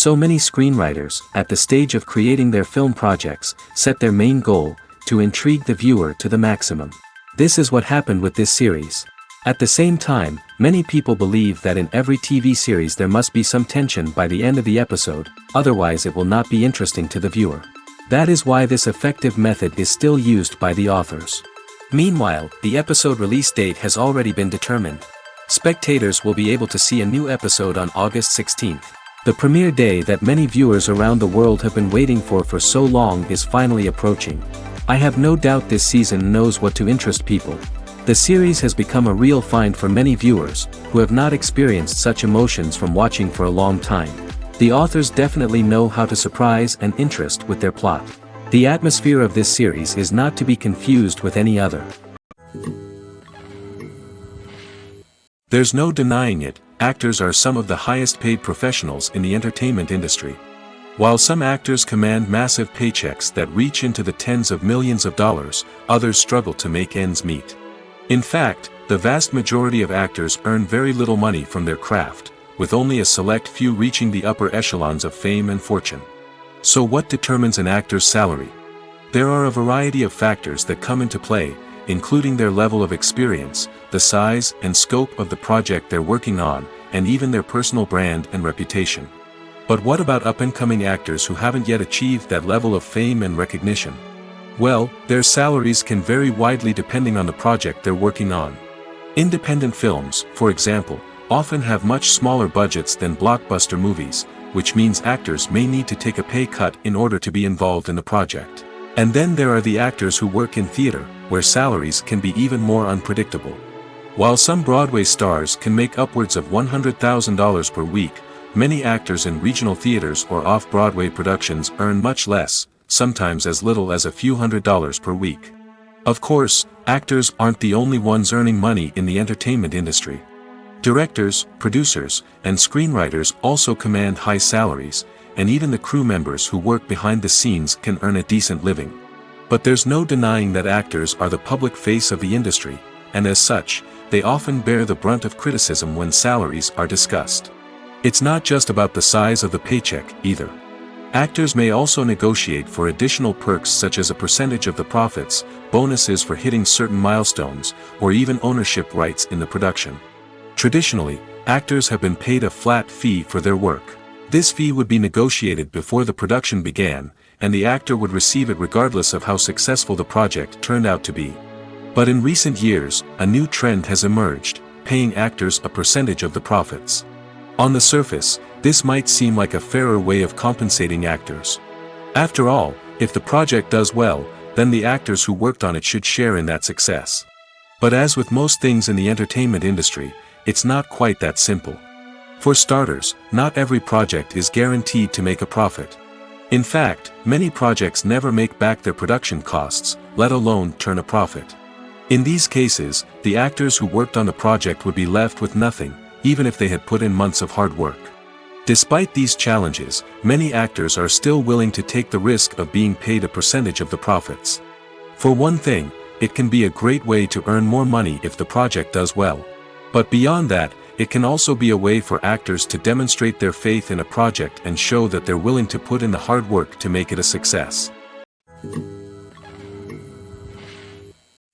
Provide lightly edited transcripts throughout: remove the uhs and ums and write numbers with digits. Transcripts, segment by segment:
So many screenwriters, at the stage of creating their film projects, set their main goal, to intrigue the viewer to the maximum. This is what happened with this series. At the same time, many people believe that in every TV series there must be some tension by the end of the episode, otherwise it will not be interesting to the viewer. That is why this effective method is still used by the authors. Meanwhile, the episode release date has already been determined. Spectators will be able to see a new episode on August 16th. The premiere day that many viewers around the world have been waiting for so long is finally approaching. I have no doubt this season knows what to interest people. The series has become a real find for many viewers, who have not experienced such emotions from watching for a long time. The authors definitely know how to surprise and interest with their plot. The atmosphere of this series is not to be confused with any other. There's no denying it, actors are some of the highest paid professionals in the entertainment industry. While some actors command massive paychecks that reach into the tens of millions of dollars, others struggle to make ends meet. In fact, the vast majority of actors earn very little money from their craft, with only a select few reaching the upper echelons of fame and fortune. So what determines an actor's salary? There are a variety of factors that come into play, including their level of experience, the size and scope of the project they're working on, and even their personal brand and reputation. But what about up-and-coming actors who haven't yet achieved that level of fame and recognition? Well, their salaries can vary widely depending on the project they're working on. Independent films, for example, often have much smaller budgets than blockbuster movies, which means actors may need to take a pay cut in order to be involved in the project. And then there are the actors who work in theater, where salaries can be even more unpredictable. While some Broadway stars can make upwards of $100,000 per week, many actors in regional theaters or off-Broadway productions earn much less, sometimes as little as a few $100s per week. Of course, actors aren't the only ones earning money in the entertainment industry. Directors, producers, and screenwriters also command high salaries, and even the crew members who work behind the scenes can earn a decent living. But there's no denying that actors are the public face of the industry, and as such, they often bear the brunt of criticism when salaries are discussed. It's not just about the size of the paycheck, either. Actors may also negotiate for additional perks such as a percentage of the profits, bonuses for hitting certain milestones, or even ownership rights in the production. Traditionally, actors have been paid a flat fee for their work. This fee would be negotiated before the production began, and the actor would receive it regardless of how successful the project turned out to be. But in recent years, a new trend has emerged, paying actors a percentage of the profits. On the surface, this might seem like a fairer way of compensating actors. After all, if the project does well, then the actors who worked on it should share in that success. But as with most things in the entertainment industry, it's not quite that simple. For starters, not every project is guaranteed to make a profit. In fact, many projects never make back their production costs, let alone turn a profit. In these cases, the actors who worked on the project would be left with nothing, even if they had put in months of hard work. Despite these challenges, many actors are still willing to take the risk of being paid a percentage of the profits. For one thing, it can be a great way to earn more money if the project does well. But beyond that, it can also be a way for actors to demonstrate their faith in a project and show that they're willing to put in the hard work to make it a success.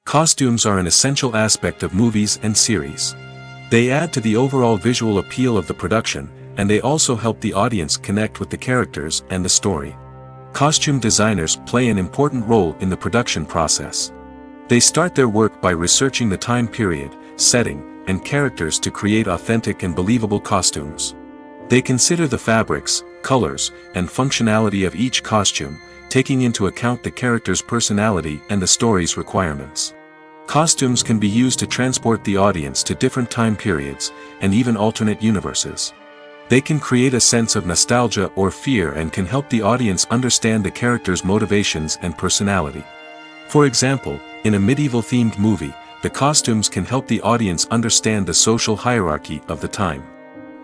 Costumes are an essential aspect of movies and series. They add to the overall visual appeal of the production, and they also help the audience connect with the characters and the story. Costume designers play an important role in the production process. They start their work by researching the time period, setting, and characters to create authentic and believable costumes. They consider the fabrics, colors, and functionality of each costume, taking into account the character's personality and the story's requirements. Costumes can be used to transport the audience to different time periods, and even alternate universes. They can create a sense of nostalgia or fear and can help the audience understand the character's motivations and personality. For example, in a medieval-themed movie, the costumes can help the audience understand the social hierarchy of the time.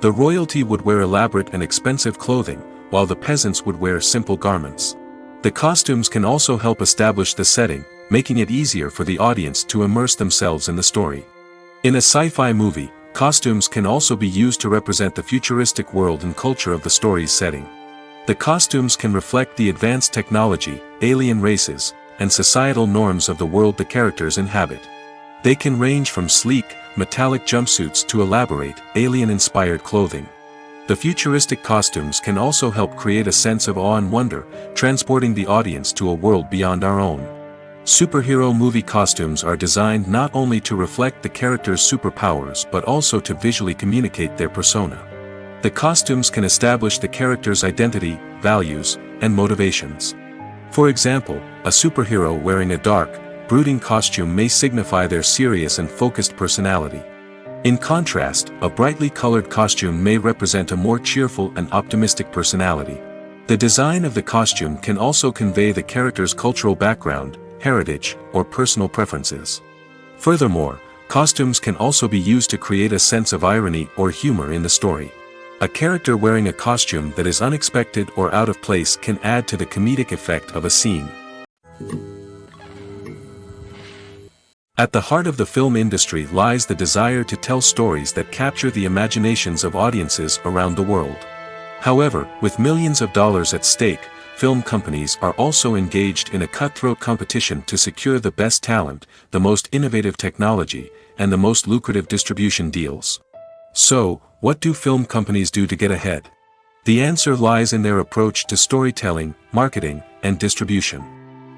The royalty would wear elaborate and expensive clothing, while the peasants would wear simple garments. The costumes can also help establish the setting, making it easier for the audience to immerse themselves in the story. In a sci-fi movie, costumes can also be used to represent the futuristic world and culture of the story's setting. The costumes can reflect the advanced technology, alien races, and societal norms of the world the characters inhabit. They can range from sleek, metallic jumpsuits to elaborate, alien-inspired clothing. The futuristic costumes can also help create a sense of awe and wonder, transporting the audience to a world beyond our own. Superhero movie costumes are designed not only to reflect the character's superpowers but also to visually communicate their persona. The costumes can establish the character's identity, values, and motivations. For example, a superhero wearing a dark, brooding costume may signify their serious and focused personality. In contrast, a brightly colored costume may represent a more cheerful and optimistic personality. The design of the costume can also convey the character's cultural background, heritage, or personal preferences. Furthermore, costumes can also be used to create a sense of irony or humor in the story. A character wearing a costume that is unexpected or out of place can add to the comedic effect of a scene. At the heart of the film industry lies the desire to tell stories that capture the imaginations of audiences around the world. However, with millions of dollars at stake, film companies are also engaged in a cutthroat competition to secure the best talent, the most innovative technology, and the most lucrative distribution deals. So, what do film companies do to get ahead? The answer lies in their approach to storytelling, marketing, and distribution.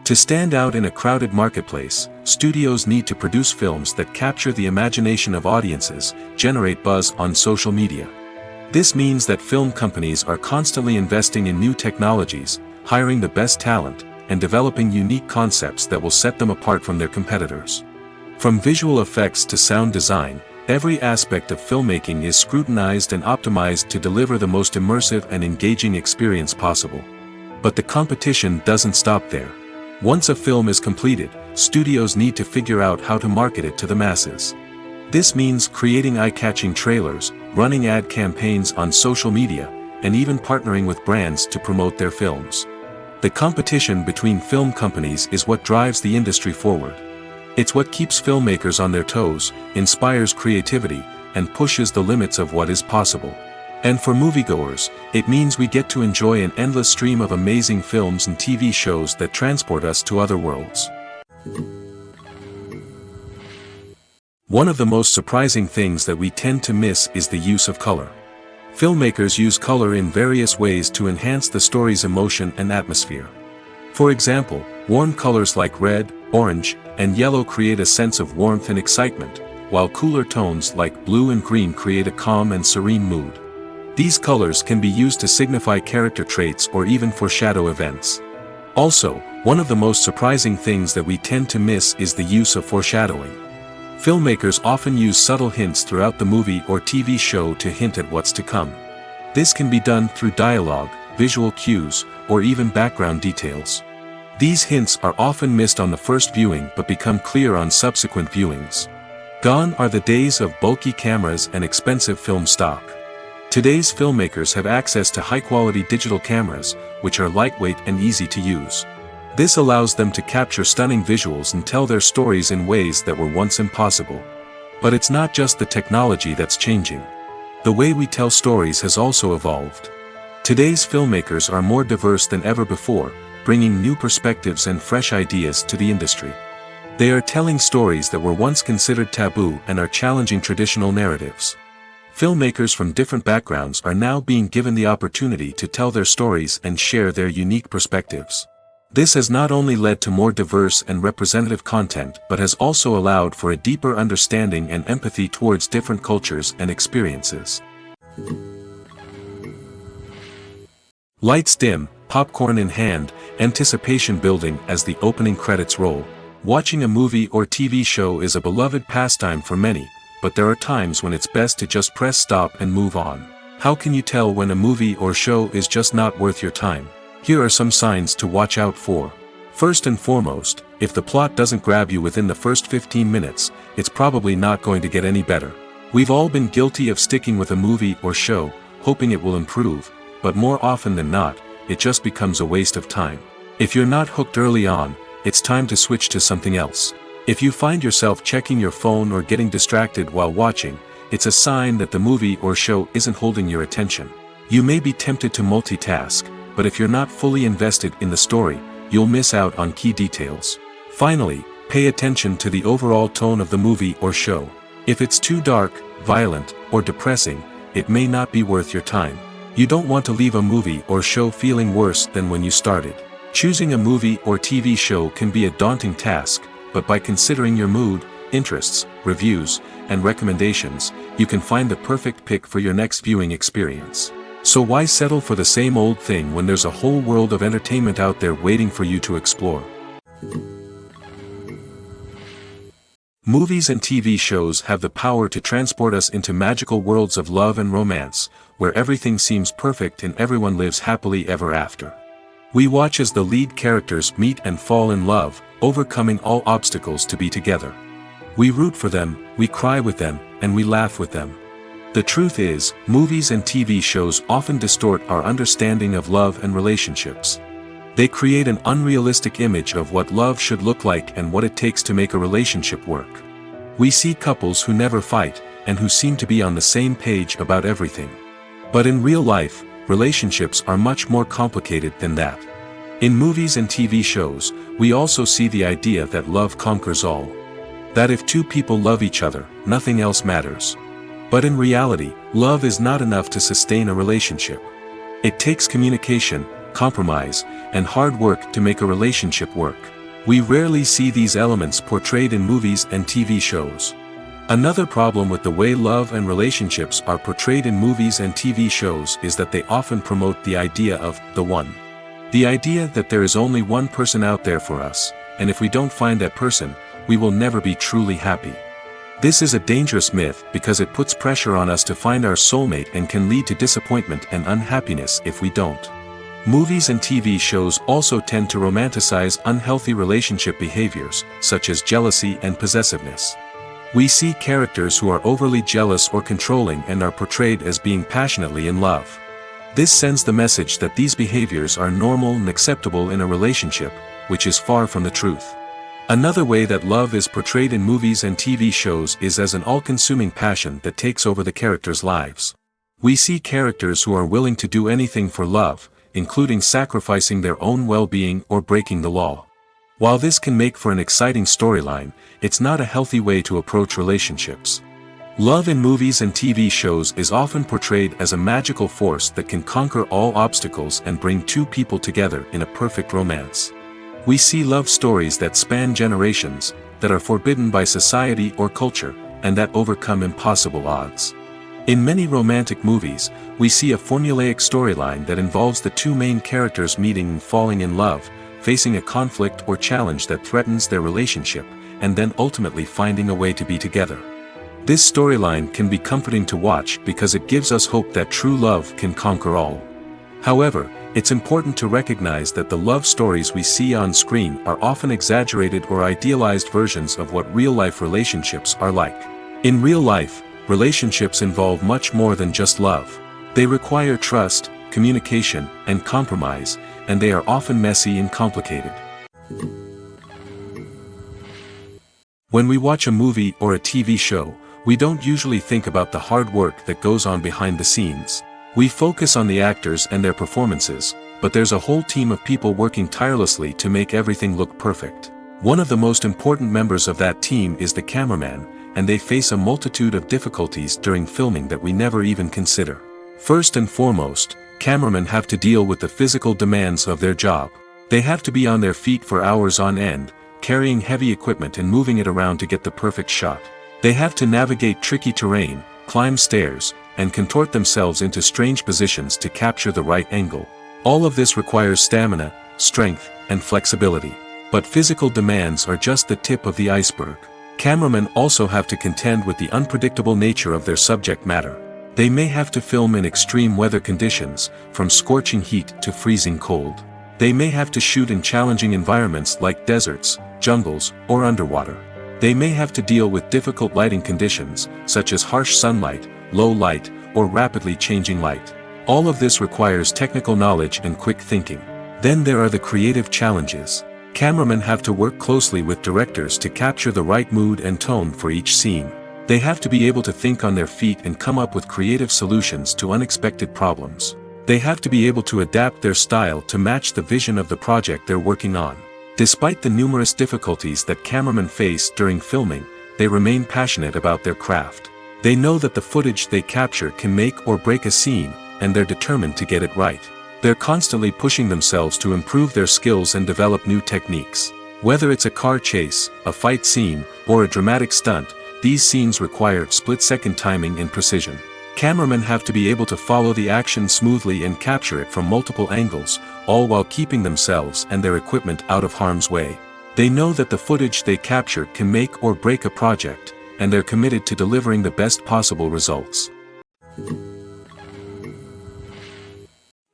To stand out in a crowded marketplace, studios need to produce films that capture the imagination of audiences, generate buzz on social media. This means that film companies are constantly investing in new technologies, hiring the best talent, and developing unique concepts that will set them apart from their competitors. From visual effects to sound design, every aspect of filmmaking is scrutinized and optimized to deliver the most immersive and engaging experience possible. But the competition doesn't stop there. Once a film is completed, studios need to figure out how to market it to the masses. This means creating eye-catching trailers, running ad campaigns on social media, and even partnering with brands to promote their films. The competition between film companies is what drives the industry forward. It's what keeps filmmakers on their toes, inspires creativity, and pushes the limits of what is possible. And for moviegoers, it means we get to enjoy an endless stream of amazing films and TV shows that transport us to other worlds. One of the most surprising things that we tend to miss is the use of color. Filmmakers use color in various ways to enhance the story's emotion and atmosphere. For example, warm colors like red, orange, and yellow create a sense of warmth and excitement, while cooler tones like blue and green create a calm and serene mood. These colors can be used to signify character traits or even foreshadow events. Also, one of the most surprising things that we tend to miss is the use of foreshadowing. Filmmakers often use subtle hints throughout the movie or TV show to hint at what's to come. This can be done through dialogue, visual cues, or even background details. These hints are often missed on the first viewing but become clear on subsequent viewings. Gone are the days of bulky cameras and expensive film stock. Today's filmmakers have access to high-quality digital cameras, which are lightweight and easy to use. This allows them to capture stunning visuals and tell their stories in ways that were once impossible. But it's not just the technology that's changing. The way we tell stories has also evolved. Today's filmmakers are more diverse than ever before, bringing new perspectives and fresh ideas to the industry. They are telling stories that were once considered taboo and are challenging traditional narratives. Filmmakers from different backgrounds are now being given the opportunity to tell their stories and share their unique perspectives. This has not only led to more diverse and representative content but has also allowed for a deeper understanding and empathy towards different cultures and experiences. Lights dim, popcorn in hand, anticipation building as the opening credits roll. Watching a movie or TV show is a beloved pastime for many, but there are times when it's best to just press stop and move on. How can you tell when a movie or show is just not worth your time? Here are some signs to watch out for. First and foremost, if the plot doesn't grab you within the first 15 minutes, it's probably not going to get any better. We've all been guilty of sticking with a movie or show, hoping it will improve, but more often than not, it just becomes a waste of time. If you're not hooked early on, it's time to switch to something else. If you find yourself checking your phone or getting distracted while watching, it's a sign that the movie or show isn't holding your attention. You may be tempted to multitask, but if you're not fully invested in the story, you'll miss out on key details. Finally, pay attention to the overall tone of the movie or show. If it's too dark, violent, or depressing, it may not be worth your time. You don't want to leave a movie or show feeling worse than when you started. Choosing a movie or TV show can be a daunting task, but by considering your mood, interests, reviews, and recommendations, you can find the perfect pick for your next viewing experience. So why settle for the same old thing when there's a whole world of entertainment out there waiting for you to explore? Movies and TV shows have the power to transport us into magical worlds of love and romance, where everything seems perfect and everyone lives happily ever after. We watch as the lead characters meet and fall in love, overcoming all obstacles to be together. We root for them, we cry with them, and we laugh with them. The truth is, movies and TV shows often distort our understanding of love and relationships. They create an unrealistic image of what love should look like and what it takes to make a relationship work. We see couples who never fight, and who seem to be on the same page about everything. But in real life, relationships are much more complicated than that. In movies and TV shows, we also see the idea that love conquers all. That if two people love each other, nothing else matters. But in reality, love is not enough to sustain a relationship. It takes communication, compromise, and hard work to make a relationship work. We rarely see these elements portrayed in movies and TV shows. Another problem with the way love and relationships are portrayed in movies and TV shows is that they often promote the idea of the one. The idea that there is only one person out there for us, and if we don't find that person, we will never be truly happy. This is a dangerous myth because it puts pressure on us to find our soulmate and can lead to disappointment and unhappiness if we don't. Movies and TV shows also tend to romanticize unhealthy relationship behaviors, such as jealousy and possessiveness. We see characters who are overly jealous or controlling and are portrayed as being passionately in love. This sends the message that these behaviors are normal and acceptable in a relationship, which is far from the truth. Another way that love is portrayed in movies and TV shows is as an all-consuming passion that takes over the characters' lives. We see characters who are willing to do anything for love, including sacrificing their own well-being or breaking the law. While this can make for an exciting storyline, it's not a healthy way to approach relationships. Love in movies and TV shows is often portrayed as a magical force that can conquer all obstacles and bring two people together in a perfect romance. We see love stories that span generations, that are forbidden by society or culture, and that overcome impossible odds. In many romantic movies, we see a formulaic storyline that involves the two main characters meeting and falling in love, facing a conflict or challenge that threatens their relationship, and then ultimately finding a way to be together. This storyline can be comforting to watch because it gives us hope that true love can conquer all. However, it's important to recognize that the love stories we see on screen are often exaggerated or idealized versions of what real-life relationships are like. In real life, relationships involve much more than just love. They require trust, communication, and compromise, and they are often messy and complicated. When we watch a movie or a TV show, we don't usually think about the hard work that goes on behind the scenes. We focus on the actors and their performances, but there's a whole team of people working tirelessly to make everything look perfect. One of the most important members of that team is the cameraman, and they face a multitude of difficulties during filming that we never even consider. First and foremost, cameramen have to deal with the physical demands of their job. They have to be on their feet for hours on end, carrying heavy equipment and moving it around to get the perfect shot. They have to navigate tricky terrain, climb stairs, and contort themselves into strange positions to capture the right angle. All of this requires stamina, strength, and flexibility. But physical demands are just the tip of the iceberg. Cameramen also have to contend with the unpredictable nature of their subject matter. They may have to film in extreme weather conditions, from scorching heat to freezing cold. They may have to shoot in challenging environments like deserts, jungles, or underwater. They may have to deal with difficult lighting conditions, such as harsh sunlight, low light, or rapidly changing light. All of this requires technical knowledge and quick thinking. Then there are the creative challenges. Cameramen have to work closely with directors to capture the right mood and tone for each scene. They have to be able to think on their feet and come up with creative solutions to unexpected problems. They have to be able to adapt their style to match the vision of the project they're working on. Despite the numerous difficulties that cameramen face during filming, they remain passionate about their craft. They know that the footage they capture can make or break a scene, and they're determined to get it right. They're constantly pushing themselves to improve their skills and develop new techniques. Whether it's a car chase, a fight scene, or a dramatic stunt, these scenes require split-second timing and precision. Cameramen have to be able to follow the action smoothly and capture it from multiple angles, all while keeping themselves and their equipment out of harm's way. They know that the footage they capture can make or break a project, and they're committed to delivering the best possible results.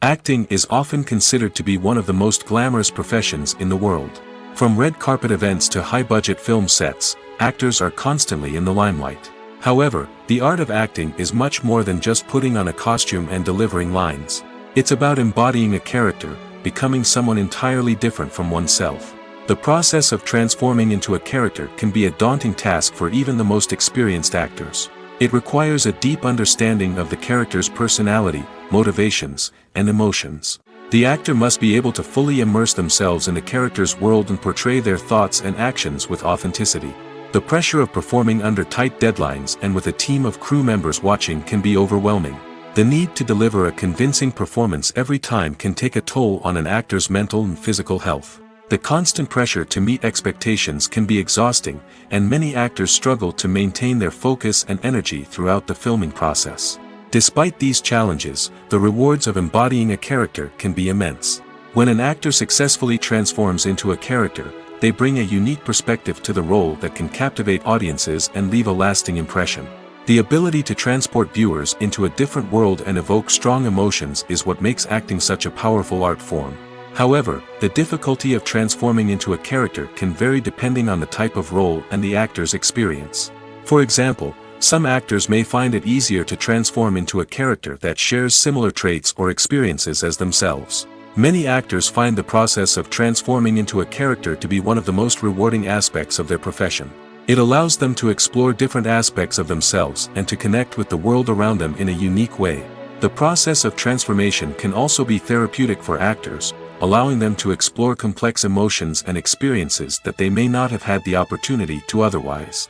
Acting is often considered to be one of the most glamorous professions in the world. From red carpet events to high-budget film sets, actors are constantly in the limelight. However, the art of acting is much more than just putting on a costume and delivering lines. It's about embodying a character, becoming someone entirely different from oneself. The process of transforming into a character can be a daunting task for even the most experienced actors. It requires a deep understanding of the character's personality, motivations, and emotions. The actor must be able to fully immerse themselves in the character's world and portray their thoughts and actions with authenticity. The pressure of performing under tight deadlines and with a team of crew members watching can be overwhelming. The need to deliver a convincing performance every time can take a toll on an actor's mental and physical health. The constant pressure to meet expectations can be exhausting, and many actors struggle to maintain their focus and energy throughout the filming process. Despite these challenges, the rewards of embodying a character can be immense. When an actor successfully transforms into a character, they bring a unique perspective to the role that can captivate audiences and leave a lasting impression. The ability to transport viewers into a different world and evoke strong emotions is what makes acting such a powerful art form. However, the difficulty of transforming into a character can vary depending on the type of role and the actor's experience. For example, some actors may find it easier to transform into a character that shares similar traits or experiences as themselves. Many actors find the process of transforming into a character to be one of the most rewarding aspects of their profession. It allows them to explore different aspects of themselves and to connect with the world around them in a unique way. The process of transformation can also be therapeutic for actors, allowing them to explore complex emotions and experiences that they may not have had the opportunity to otherwise.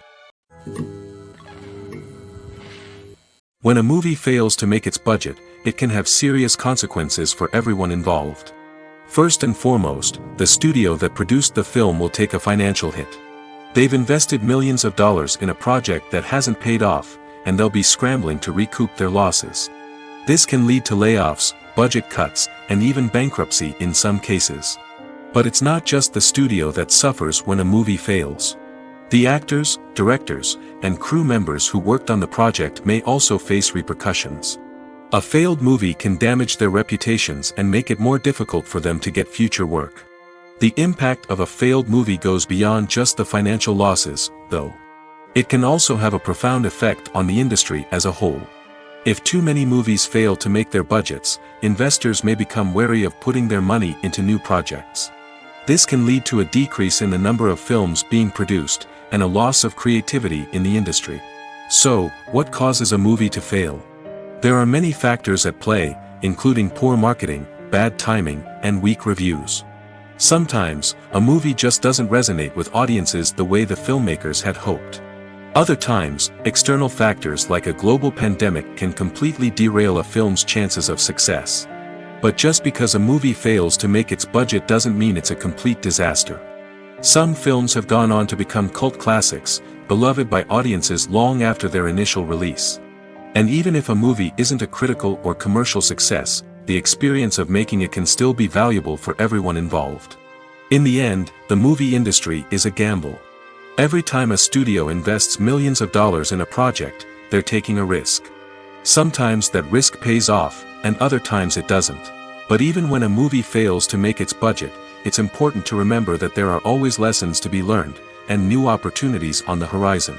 When a movie fails to make its budget, it can have serious consequences for everyone involved. First and foremost, the studio that produced the film will take a financial hit. They've invested millions of dollars in a project that hasn't paid off, and they'll be scrambling to recoup their losses. This can lead to layoffs, budget cuts, and even bankruptcy in some cases. But it's not just the studio that suffers when a movie fails. The actors, directors, and crew members who worked on the project may also face repercussions. A failed movie can damage their reputations and make it more difficult for them to get future work. The impact of a failed movie goes beyond just the financial losses, though. It can also have a profound effect on the industry as a whole. If too many movies fail to make their budgets, investors may become wary of putting their money into new projects. This can lead to a decrease in the number of films being produced, and a loss of creativity in the industry. So, what causes a movie to fail? There are many factors at play, including poor marketing, bad timing, and weak reviews. Sometimes, a movie just doesn't resonate with audiences the way the filmmakers had hoped. Other times, external factors like a global pandemic can completely derail a film's chances of success. But just because a movie fails to make its budget doesn't mean it's a complete disaster. Some films have gone on to become cult classics, beloved by audiences long after their initial release. And even if a movie isn't a critical or commercial success, the experience of making it can still be valuable for everyone involved. In the end, the movie industry is a gamble. Every time a studio invests millions of dollars in a project, they're taking a risk. Sometimes that risk pays off, and other times it doesn't. But even when a movie fails to make its budget, it's important to remember that there are always lessons to be learned, and new opportunities on the horizon.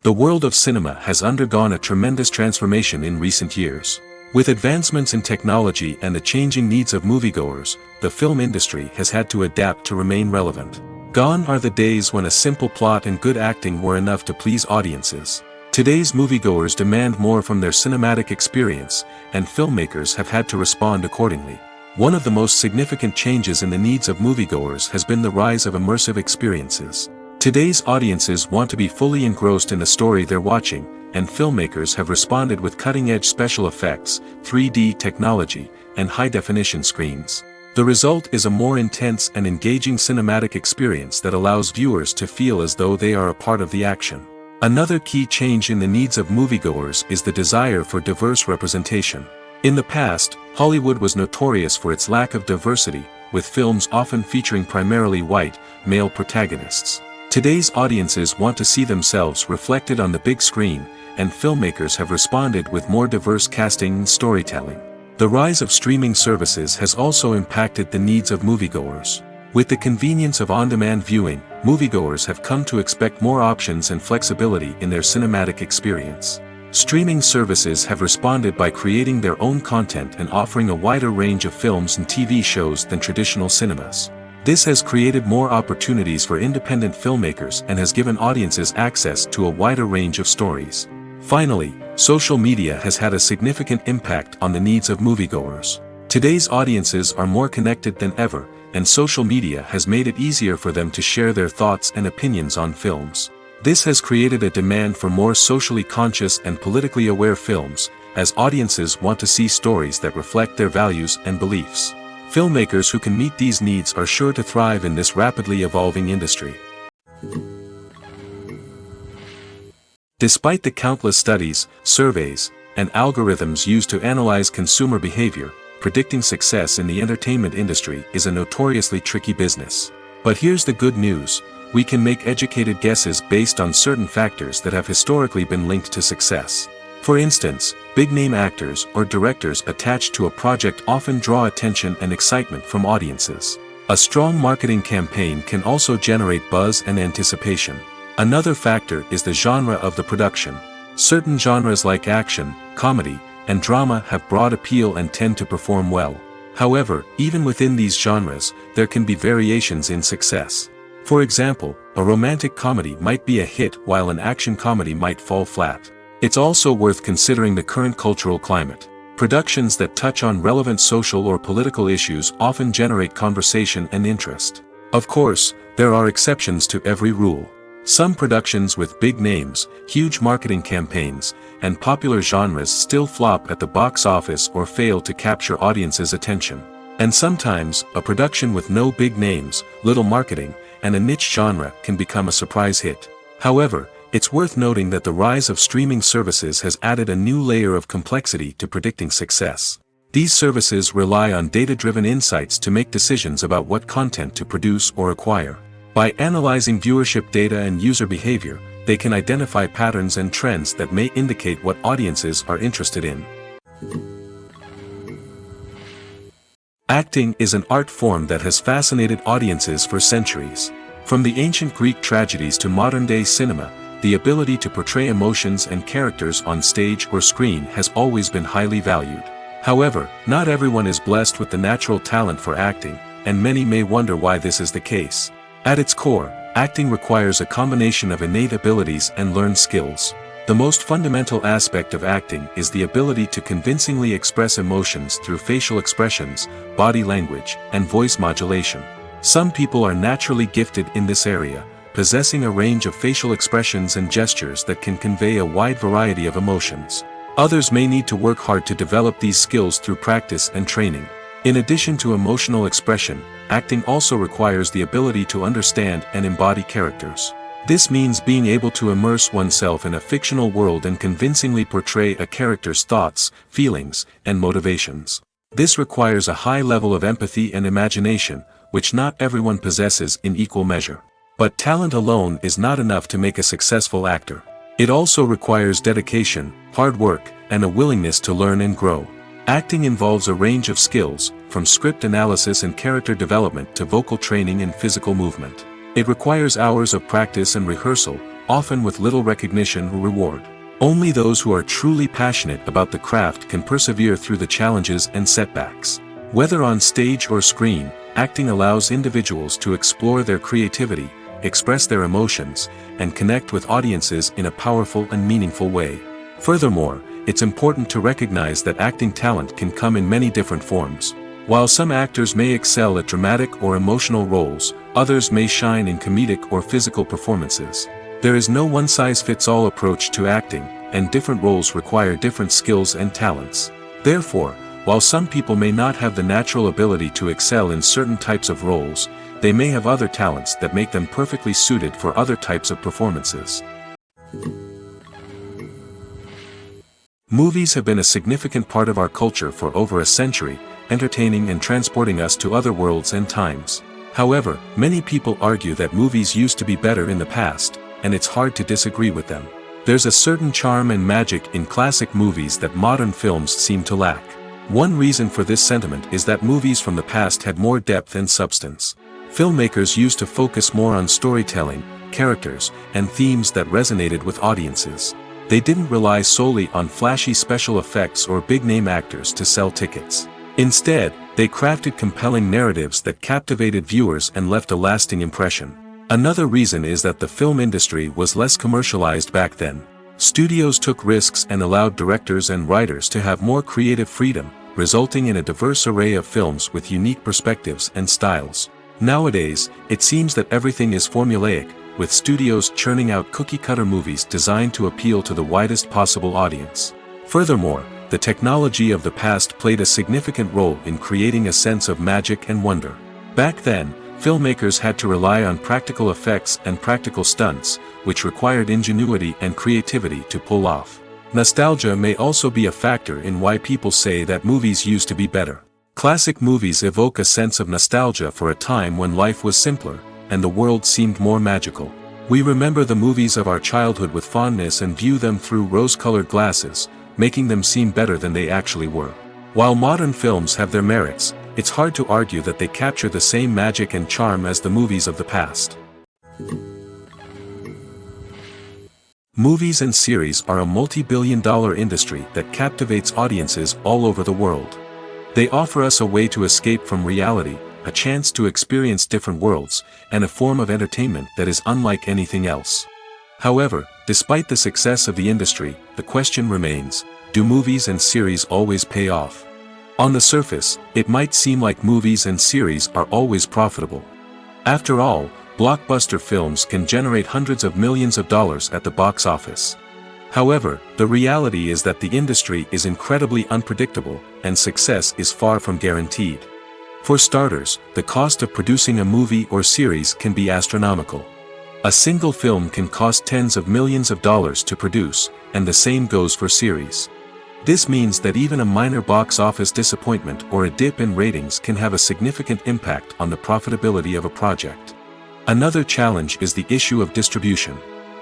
The world of cinema has undergone a tremendous transformation in recent years. With advancements in technology and the changing needs of moviegoers, the film industry has had to adapt to remain relevant. Gone are the days when a simple plot and good acting were enough to please audiences. Today's moviegoers demand more from their cinematic experience, and filmmakers have had to respond accordingly. One of the most significant changes in the needs of moviegoers has been the rise of immersive experiences. Today's audiences want to be fully engrossed in the story they're watching, and filmmakers have responded with cutting-edge special effects, 3D technology, and high-definition screens. The result is a more intense and engaging cinematic experience that allows viewers to feel as though they are a part of the action. Another key change in the needs of moviegoers is the desire for diverse representation. In the past, Hollywood was notorious for its lack of diversity, with films often featuring primarily white, male protagonists. Today's audiences want to see themselves reflected on the big screen, and filmmakers have responded with more diverse casting and storytelling. The rise of streaming services has also impacted the needs of moviegoers. With the convenience of on-demand viewing, moviegoers have come to expect more options and flexibility in their cinematic experience. Streaming services have responded by creating their own content and offering a wider range of films and TV shows than traditional cinemas. This has created more opportunities for independent filmmakers and has given audiences access to a wider range of stories. Finally, social media has had a significant impact on the needs of moviegoers. Today's audiences are more connected than ever, and social media has made it easier for them to share their thoughts and opinions on films. This has created a demand for more socially conscious and politically aware films, as audiences want to see stories that reflect their values and beliefs. Filmmakers who can meet these needs are sure to thrive in this rapidly evolving industry. Despite the countless studies, surveys, and algorithms used to analyze consumer behavior, predicting success in the entertainment industry is a notoriously tricky business. But here's the good news: we can make educated guesses based on certain factors that have historically been linked to success. For instance, big-name actors or directors attached to a project often draw attention and excitement from audiences. A strong marketing campaign can also generate buzz and anticipation. Another factor is the genre of the production. Certain genres like action, comedy, and drama have broad appeal and tend to perform well. However, even within these genres, there can be variations in success. For example, a romantic comedy might be a hit while an action comedy might fall flat. It's also worth considering the current cultural climate. Productions that touch on relevant social or political issues often generate conversation and interest. Of course, there are exceptions to every rule. Some productions with big names, huge marketing campaigns, and popular genres still flop at the box office or fail to capture audiences' attention. And sometimes, a production with no big names, little marketing, and a niche genre can become a surprise hit. However, it's worth noting that the rise of streaming services has added a new layer of complexity to predicting success. These services rely on data-driven insights to make decisions about what content to produce or acquire. By analyzing viewership data and user behavior, they can identify patterns and trends that may indicate what audiences are interested in. Acting is an art form that has fascinated audiences for centuries. From the ancient Greek tragedies to modern-day cinema, the ability to portray emotions and characters on stage or screen has always been highly valued. However, not everyone is blessed with the natural talent for acting, and many may wonder why this is the case. At its core, acting requires a combination of innate abilities and learned skills. The most fundamental aspect of acting is the ability to convincingly express emotions through facial expressions, body language, and voice modulation. Some people are naturally gifted in this area, possessing a range of facial expressions and gestures that can convey a wide variety of emotions. Others may need to work hard to develop these skills through practice and training. In addition to emotional expression, acting also requires the ability to understand and embody characters. This means being able to immerse oneself in a fictional world and convincingly portray a character's thoughts, feelings, and motivations. This requires a high level of empathy and imagination, which not everyone possesses in equal measure. But talent alone is not enough to make a successful actor. It also requires dedication, hard work, and a willingness to learn and grow. Acting involves a range of skills, from script analysis and character development to vocal training and physical movement. It requires hours of practice and rehearsal, often with little recognition or reward. Only those who are truly passionate about the craft can persevere through the challenges and setbacks. Whether on stage or screen, acting allows individuals to explore their creativity, express their emotions, and connect with audiences in a powerful and meaningful way. Furthermore, it's important to recognize that acting talent can come in many different forms. While some actors may excel at dramatic or emotional roles, others may shine in comedic or physical performances. There is no one-size-fits-all approach to acting, and different roles require different skills and talents. Therefore, while some people may not have the natural ability to excel in certain types of roles, they may have other talents that make them perfectly suited for other types of performances. Movies have been a significant part of our culture for over a century, entertaining and transporting us to other worlds and times. However, many people argue that movies used to be better in the past, and it's hard to disagree with them. There's a certain charm and magic in classic movies that modern films seem to lack. One reason for this sentiment is that movies from the past had more depth and substance. Filmmakers used to focus more on storytelling, characters, and themes that resonated with audiences. They didn't rely solely on flashy special effects or big-name actors to sell tickets. Instead, they crafted compelling narratives that captivated viewers and left a lasting impression. Another reason is that the film industry was less commercialized back then. Studios took risks and allowed directors and writers to have more creative freedom, resulting in a diverse array of films with unique perspectives and styles. Nowadays, it seems that everything is formulaic, with studios churning out cookie-cutter movies designed to appeal to the widest possible audience. Furthermore, the technology of the past played a significant role in creating a sense of magic and wonder. Back then, filmmakers had to rely on practical effects and practical stunts, which required ingenuity and creativity to pull off. Nostalgia may also be a factor in why people say that movies used to be better. Classic movies evoke a sense of nostalgia for a time when life was simpler, and the world seemed more magical. We remember the movies of our childhood with fondness and view them through rose-colored glasses, making them seem better than they actually were. While modern films have their merits, it's hard to argue that they capture the same magic and charm as the movies of the past. Movies and series are a multi-billion-dollar industry that captivates audiences all over the world. They offer us a way to escape from reality, a chance to experience different worlds, and a form of entertainment that is unlike anything else. However, despite the success of the industry, the question remains, do movies and series always pay off? On the surface, it might seem like movies and series are always profitable. After all, blockbuster films can generate hundreds of millions of dollars at the box office. However, the reality is that the industry is incredibly unpredictable, and success is far from guaranteed. For starters, the cost of producing a movie or series can be astronomical. A single film can cost tens of millions of dollars to produce, and the same goes for series. This means that even a minor box office disappointment or a dip in ratings can have a significant impact on the profitability of a project. Another challenge is the issue of distribution.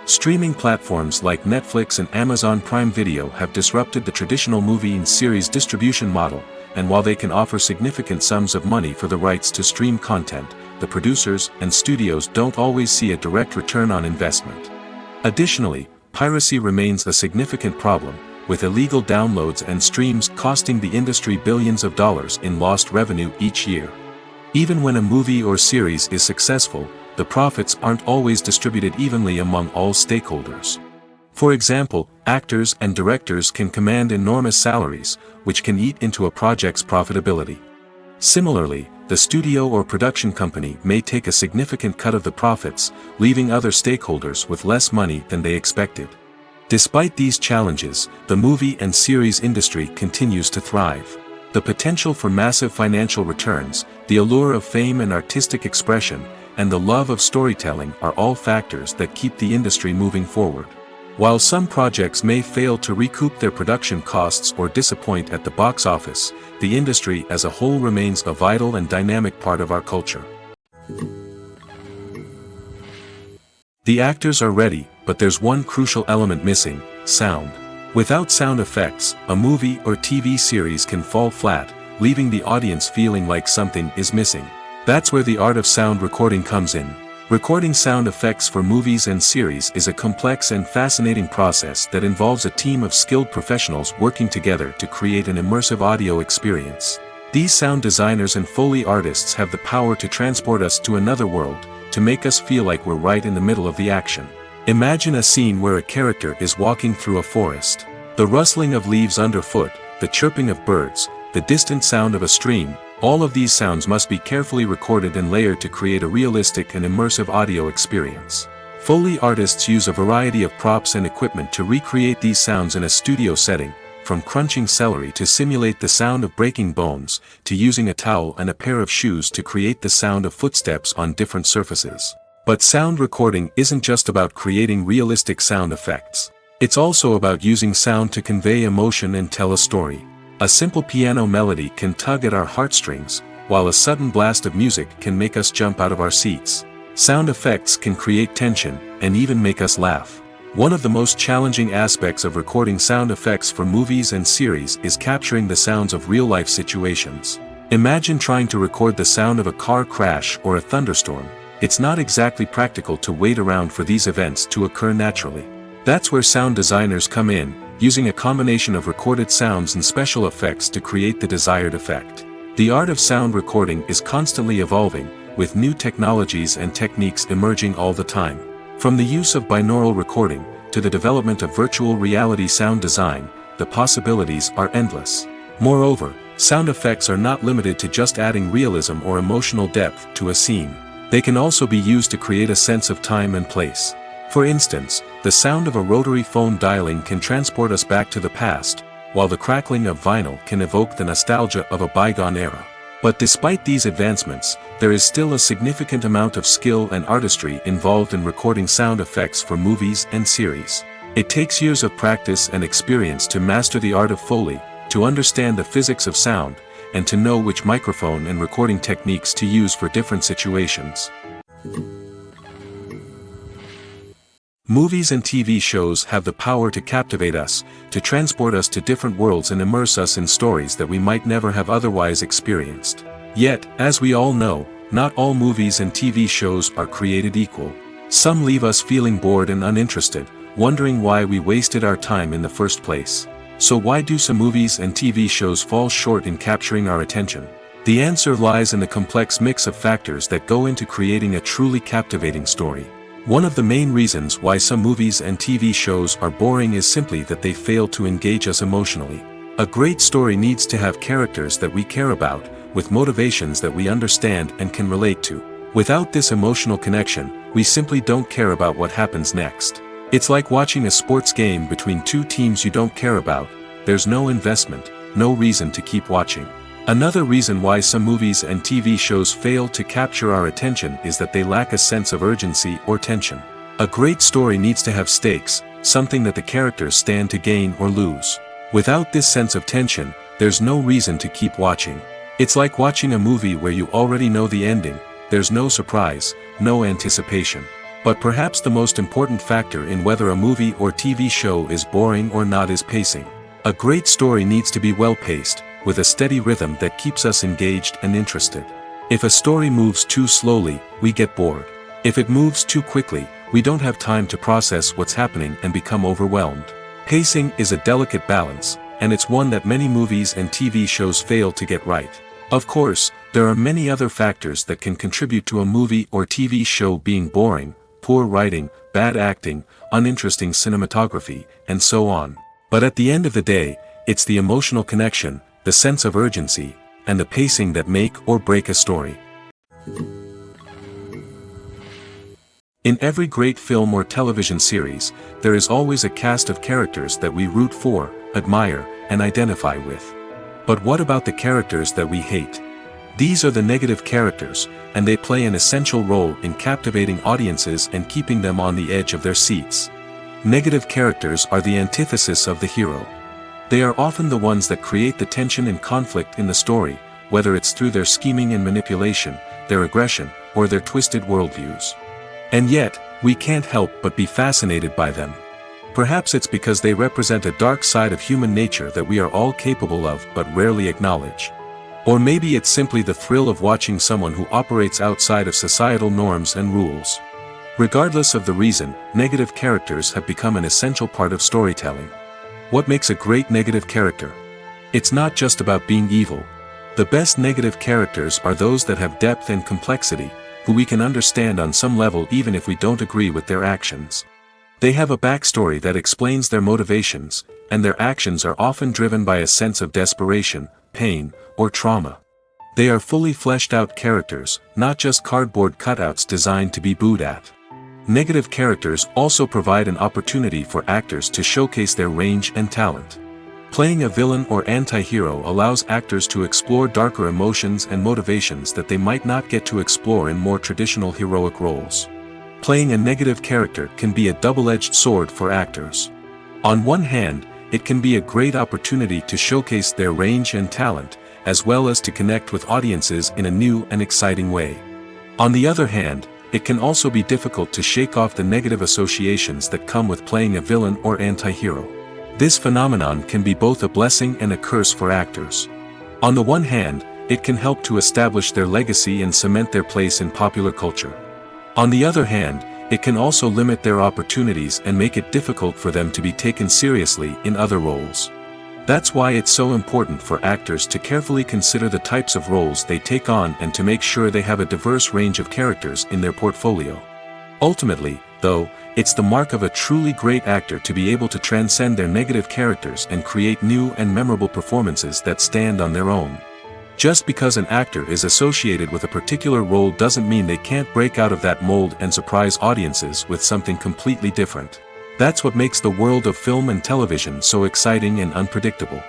Streaming platforms like Netflix and Amazon Prime Video have disrupted the traditional movie and series distribution model, and while they can offer significant sums of money for the rights to stream content, the producers and studios don't always see a direct return on investment. Additionally, piracy remains a significant problem, with illegal downloads and streams costing the industry billions of dollars in lost revenue each year. Even when a movie or series is successful, the profits aren't always distributed evenly among all stakeholders. For example, actors and directors can command enormous salaries, which can eat into a project's profitability. Similarly, the studio or production company may take a significant cut of the profits, leaving other stakeholders with less money than they expected. Despite these challenges, the movie and series industry continues to thrive. The potential for massive financial returns, the allure of fame and artistic expression, and the love of storytelling are all factors that keep the industry moving forward. While some projects may fail to recoup their production costs or disappoint at the box office, the industry as a whole remains a vital and dynamic part of our culture. The actors are ready, but there's one crucial element missing: sound. Without sound effects, a movie or TV series can fall flat, leaving the audience feeling like something is missing. That's where the art of sound recording comes in. Recording sound effects for movies and series is a complex and fascinating process that involves a team of skilled professionals working together to create an immersive audio experience. These sound designers and Foley artists have the power to transport us to another world, to make us feel like we're right in the middle of the action. Imagine a scene where a character is walking through a forest. The rustling of leaves underfoot, the chirping of birds, the distant sound of a stream, all of these sounds must be carefully recorded and layered to create a realistic and immersive audio experience. Foley artists use a variety of props and equipment to recreate these sounds in a studio setting, from crunching celery to simulate the sound of breaking bones, to using a towel and a pair of shoes to create the sound of footsteps on different surfaces. But sound recording isn't just about creating realistic sound effects. It's also about using sound to convey emotion and tell a story. A simple piano melody can tug at our heartstrings, while a sudden blast of music can make us jump out of our seats. Sound effects can create tension, and even make us laugh. One of the most challenging aspects of recording sound effects for movies and series is capturing the sounds of real-life situations. Imagine trying to record the sound of a car crash or a thunderstorm. It's not exactly practical to wait around for these events to occur naturally. That's where sound designers come in, using a combination of recorded sounds and special effects to create the desired effect. The art of sound recording is constantly evolving, with new technologies and techniques emerging all the time. From the use of binaural recording, to the development of virtual reality sound design, the possibilities are endless. Moreover, sound effects are not limited to just adding realism or emotional depth to a scene. They can also be used to create a sense of time and place. For instance, the sound of a rotary phone dialing can transport us back to the past, while the crackling of vinyl can evoke the nostalgia of a bygone era. But despite these advancements, there is still a significant amount of skill and artistry involved in recording sound effects for movies and series. It takes years of practice and experience to master the art of Foley, to understand the physics of sound, and to know which microphone and recording techniques to use for different situations. Movies and TV shows have the power to captivate us, to transport us to different worlds and immerse us in stories that we might never have otherwise experienced. Yet, as we all know, not all movies and TV shows are created equal. Some leave us feeling bored and uninterested, wondering why we wasted our time in the first place. So why do some movies and TV shows fall short in capturing our attention? The answer lies in the complex mix of factors that go into creating a truly captivating story. One of the main reasons why some movies and TV shows are boring is simply that they fail to engage us emotionally. A great story needs to have characters that we care about, with motivations that we understand and can relate to. Without this emotional connection, we simply don't care about what happens next. It's like watching a sports game between two teams you don't care about. There's no investment, no reason to keep watching. Another reason why some movies and TV shows fail to capture our attention is that they lack a sense of urgency or tension. A great story needs to have stakes, something that the characters stand to gain or lose. Without this sense of tension, there's no reason to keep watching. It's like watching a movie where you already know the ending. There's no surprise, no anticipation. But perhaps the most important factor in whether a movie or TV show is boring or not is pacing. A great story needs to be well-paced, with a steady rhythm that keeps us engaged and interested. If a story moves too slowly, we get bored. If it moves too quickly, we don't have time to process what's happening and become overwhelmed. Pacing is a delicate balance, and it's one that many movies and TV shows fail to get right. Of course, there are many other factors that can contribute to a movie or TV show being boring: poor writing, bad acting, uninteresting cinematography, and so on. But at the end of the day, it's the emotional connection, the sense of urgency, and the pacing that make or break a story. In every great film or television series, there is always a cast of characters that we root for, admire, and identify with. But what about the characters that we hate? These are the negative characters, and they play an essential role in captivating audiences and keeping them on the edge of their seats. Negative characters are the antithesis of the hero. They are often the ones that create the tension and conflict in the story, whether it's through their scheming and manipulation, their aggression, or their twisted worldviews. And yet, we can't help but be fascinated by them. Perhaps it's because they represent a dark side of human nature that we are all capable of but rarely acknowledge. Or maybe it's simply the thrill of watching someone who operates outside of societal norms and rules. Regardless of the reason, negative characters have become an essential part of storytelling. What makes a great negative character? It's not just about being evil. The best negative characters are those that have depth and complexity, who we can understand on some level even if we don't agree with their actions. They have a backstory that explains their motivations, and their actions are often driven by a sense of desperation, pain, or trauma. They are fully fleshed out characters, not just cardboard cutouts designed to be booed at. Negative characters also provide an opportunity for actors to showcase their range and talent. Playing a villain or anti-hero allows actors to explore darker emotions and motivations that they might not get to explore in more traditional heroic roles. Playing a negative character can be a double-edged sword for actors. On one hand, it can be a great opportunity to showcase their range and talent, as well as to connect with audiences in a new and exciting way. On the other hand, it can also be difficult to shake off the negative associations that come with playing a villain or anti-hero. This phenomenon can be both a blessing and a curse for actors. On the one hand, it can help to establish their legacy and cement their place in popular culture. On the other hand, it can also limit their opportunities and make it difficult for them to be taken seriously in other roles. That's why it's so important for actors to carefully consider the types of roles they take on and to make sure they have a diverse range of characters in their portfolio. Ultimately, though, it's the mark of a truly great actor to be able to transcend their negative characters and create new and memorable performances that stand on their own. Just because an actor is associated with a particular role doesn't mean they can't break out of that mold and surprise audiences with something completely different. That's what makes the world of film and television so exciting and unpredictable.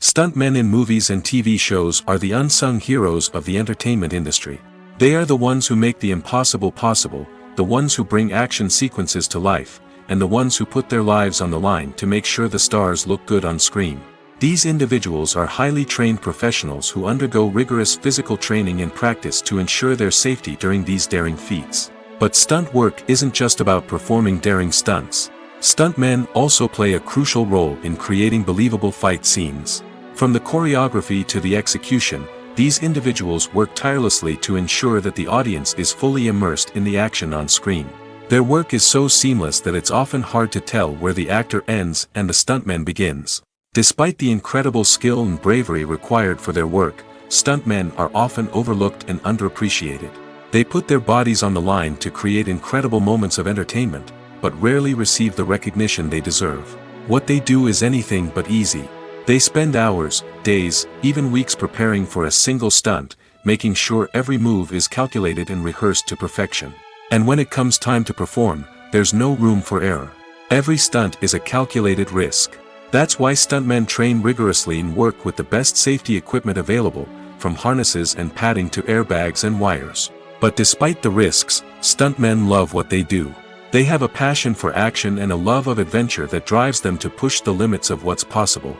Stuntmen in movies and TV shows are the unsung heroes of the entertainment industry. They are the ones who make the impossible possible, the ones who bring action sequences to life, and the ones who put their lives on the line to make sure the stars look good on screen. These individuals are highly trained professionals who undergo rigorous physical training and practice to ensure their safety during these daring feats. But stunt work isn't just about performing daring stunts. Stuntmen also play a crucial role in creating believable fight scenes. From the choreography to the execution, these individuals work tirelessly to ensure that the audience is fully immersed in the action on screen. Their work is so seamless that it's often hard to tell where the actor ends and the stuntman begins. Despite the incredible skill and bravery required for their work, stuntmen are often overlooked and underappreciated. They put their bodies on the line to create incredible moments of entertainment, but rarely receive the recognition they deserve. What they do is anything but easy. They spend hours, days, even weeks preparing for a single stunt, making sure every move is calculated and rehearsed to perfection. And when it comes time to perform, there's no room for error. Every stunt is a calculated risk. That's why stuntmen train rigorously and work with the best safety equipment available, from harnesses and padding to airbags and wires. But despite the risks, stuntmen love what they do. They have a passion for action and a love of adventure that drives them to push the limits of what's possible.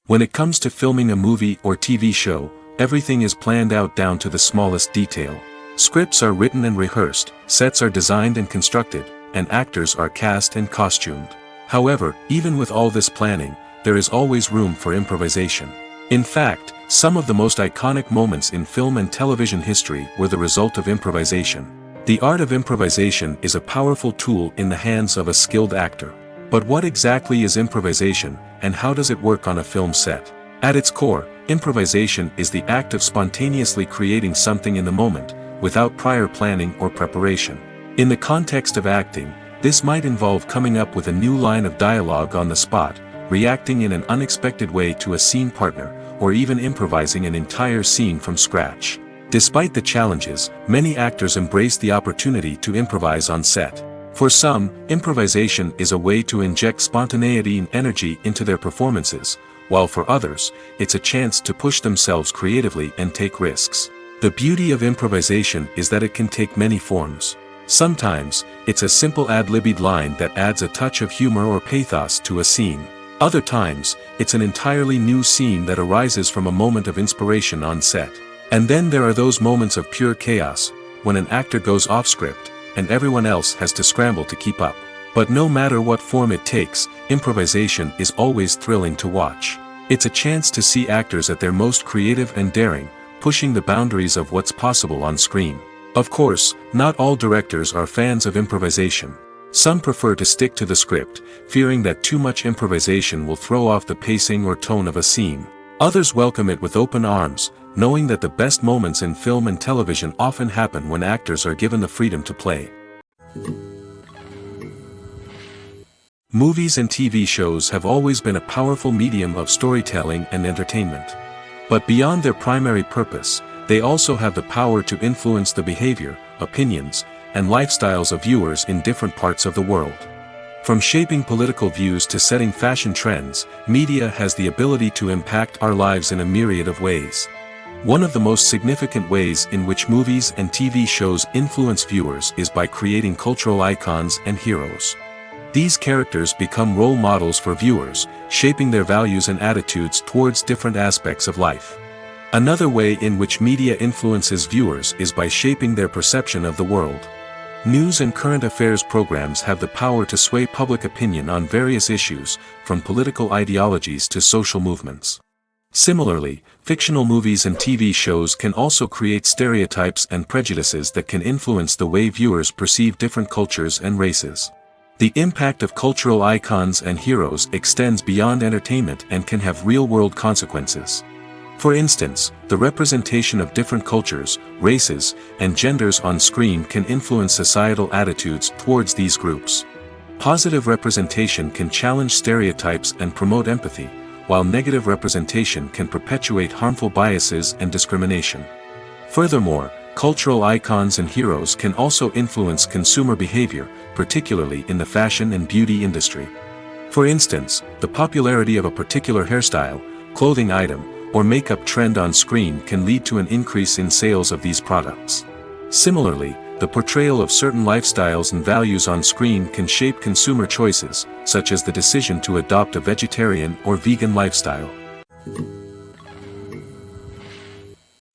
When it comes to filming a movie or TV show, everything is planned out down to the smallest detail. Scripts are written and rehearsed, sets are designed and constructed, and actors are cast and costumed. However, even with all this planning, there is always room for improvisation. In fact, some of the most iconic moments in film and television history were the result of improvisation. The art of improvisation is a powerful tool in the hands of a skilled actor. But what exactly is improvisation, and how does it work on a film set? At its core, improvisation is the act of spontaneously creating something in the moment, without prior planning or preparation. In the context of acting, this might involve coming up with a new line of dialogue on the spot, reacting in an unexpected way to a scene partner, or even improvising an entire scene from scratch. Despite the challenges, many actors embrace the opportunity to improvise on set. For some, improvisation is a way to inject spontaneity and energy into their performances, while for others, it's a chance to push themselves creatively and take risks. The beauty of improvisation is that it can take many forms. Sometimes, it's a simple ad-libbed line that adds a touch of humor or pathos to a scene. Other times, it's an entirely new scene that arises from a moment of inspiration on set. And then there are those moments of pure chaos, when an actor goes off script, and everyone else has to scramble to keep up. But no matter what form it takes, improvisation is always thrilling to watch. It's a chance to see actors at their most creative and daring, pushing the boundaries of what's possible on screen. Of course, not all directors are fans of improvisation. Some prefer to stick to the script, fearing that too much improvisation will throw off the pacing or tone of a scene. Others welcome it with open arms, knowing that the best moments in film and television often happen when actors are given the freedom to play. Movies and TV shows have always been a powerful medium of storytelling and entertainment. But beyond their primary purpose, they also have the power to influence the behavior, opinions, and lifestyles of viewers in different parts of the world. From shaping political views to setting fashion trends, media has the ability to impact our lives in a myriad of ways. One of the most significant ways in which movies and TV shows influence viewers is by creating cultural icons and heroes. These characters become role models for viewers, shaping their values and attitudes towards different aspects of life. Another way in which media influences viewers is by shaping their perception of the world. News and current affairs programs have the power to sway public opinion on various issues, from political ideologies to social movements. Similarly, fictional movies and TV shows can also create stereotypes and prejudices that can influence the way viewers perceive different cultures and races. The impact of cultural icons and heroes extends beyond entertainment and can have real-world consequences. For instance, the representation of different cultures, races, and genders on screen can influence societal attitudes towards these groups. Positive representation can challenge stereotypes and promote empathy, while negative representation can perpetuate harmful biases and discrimination. Furthermore, cultural icons and heroes can also influence consumer behavior, particularly in the fashion and beauty industry. For instance, the popularity of a particular hairstyle, clothing item, or makeup trend on screen can lead to an increase in sales of these products. Similarly, the portrayal of certain lifestyles and values on screen can shape consumer choices, such as the decision to adopt a vegetarian or vegan lifestyle.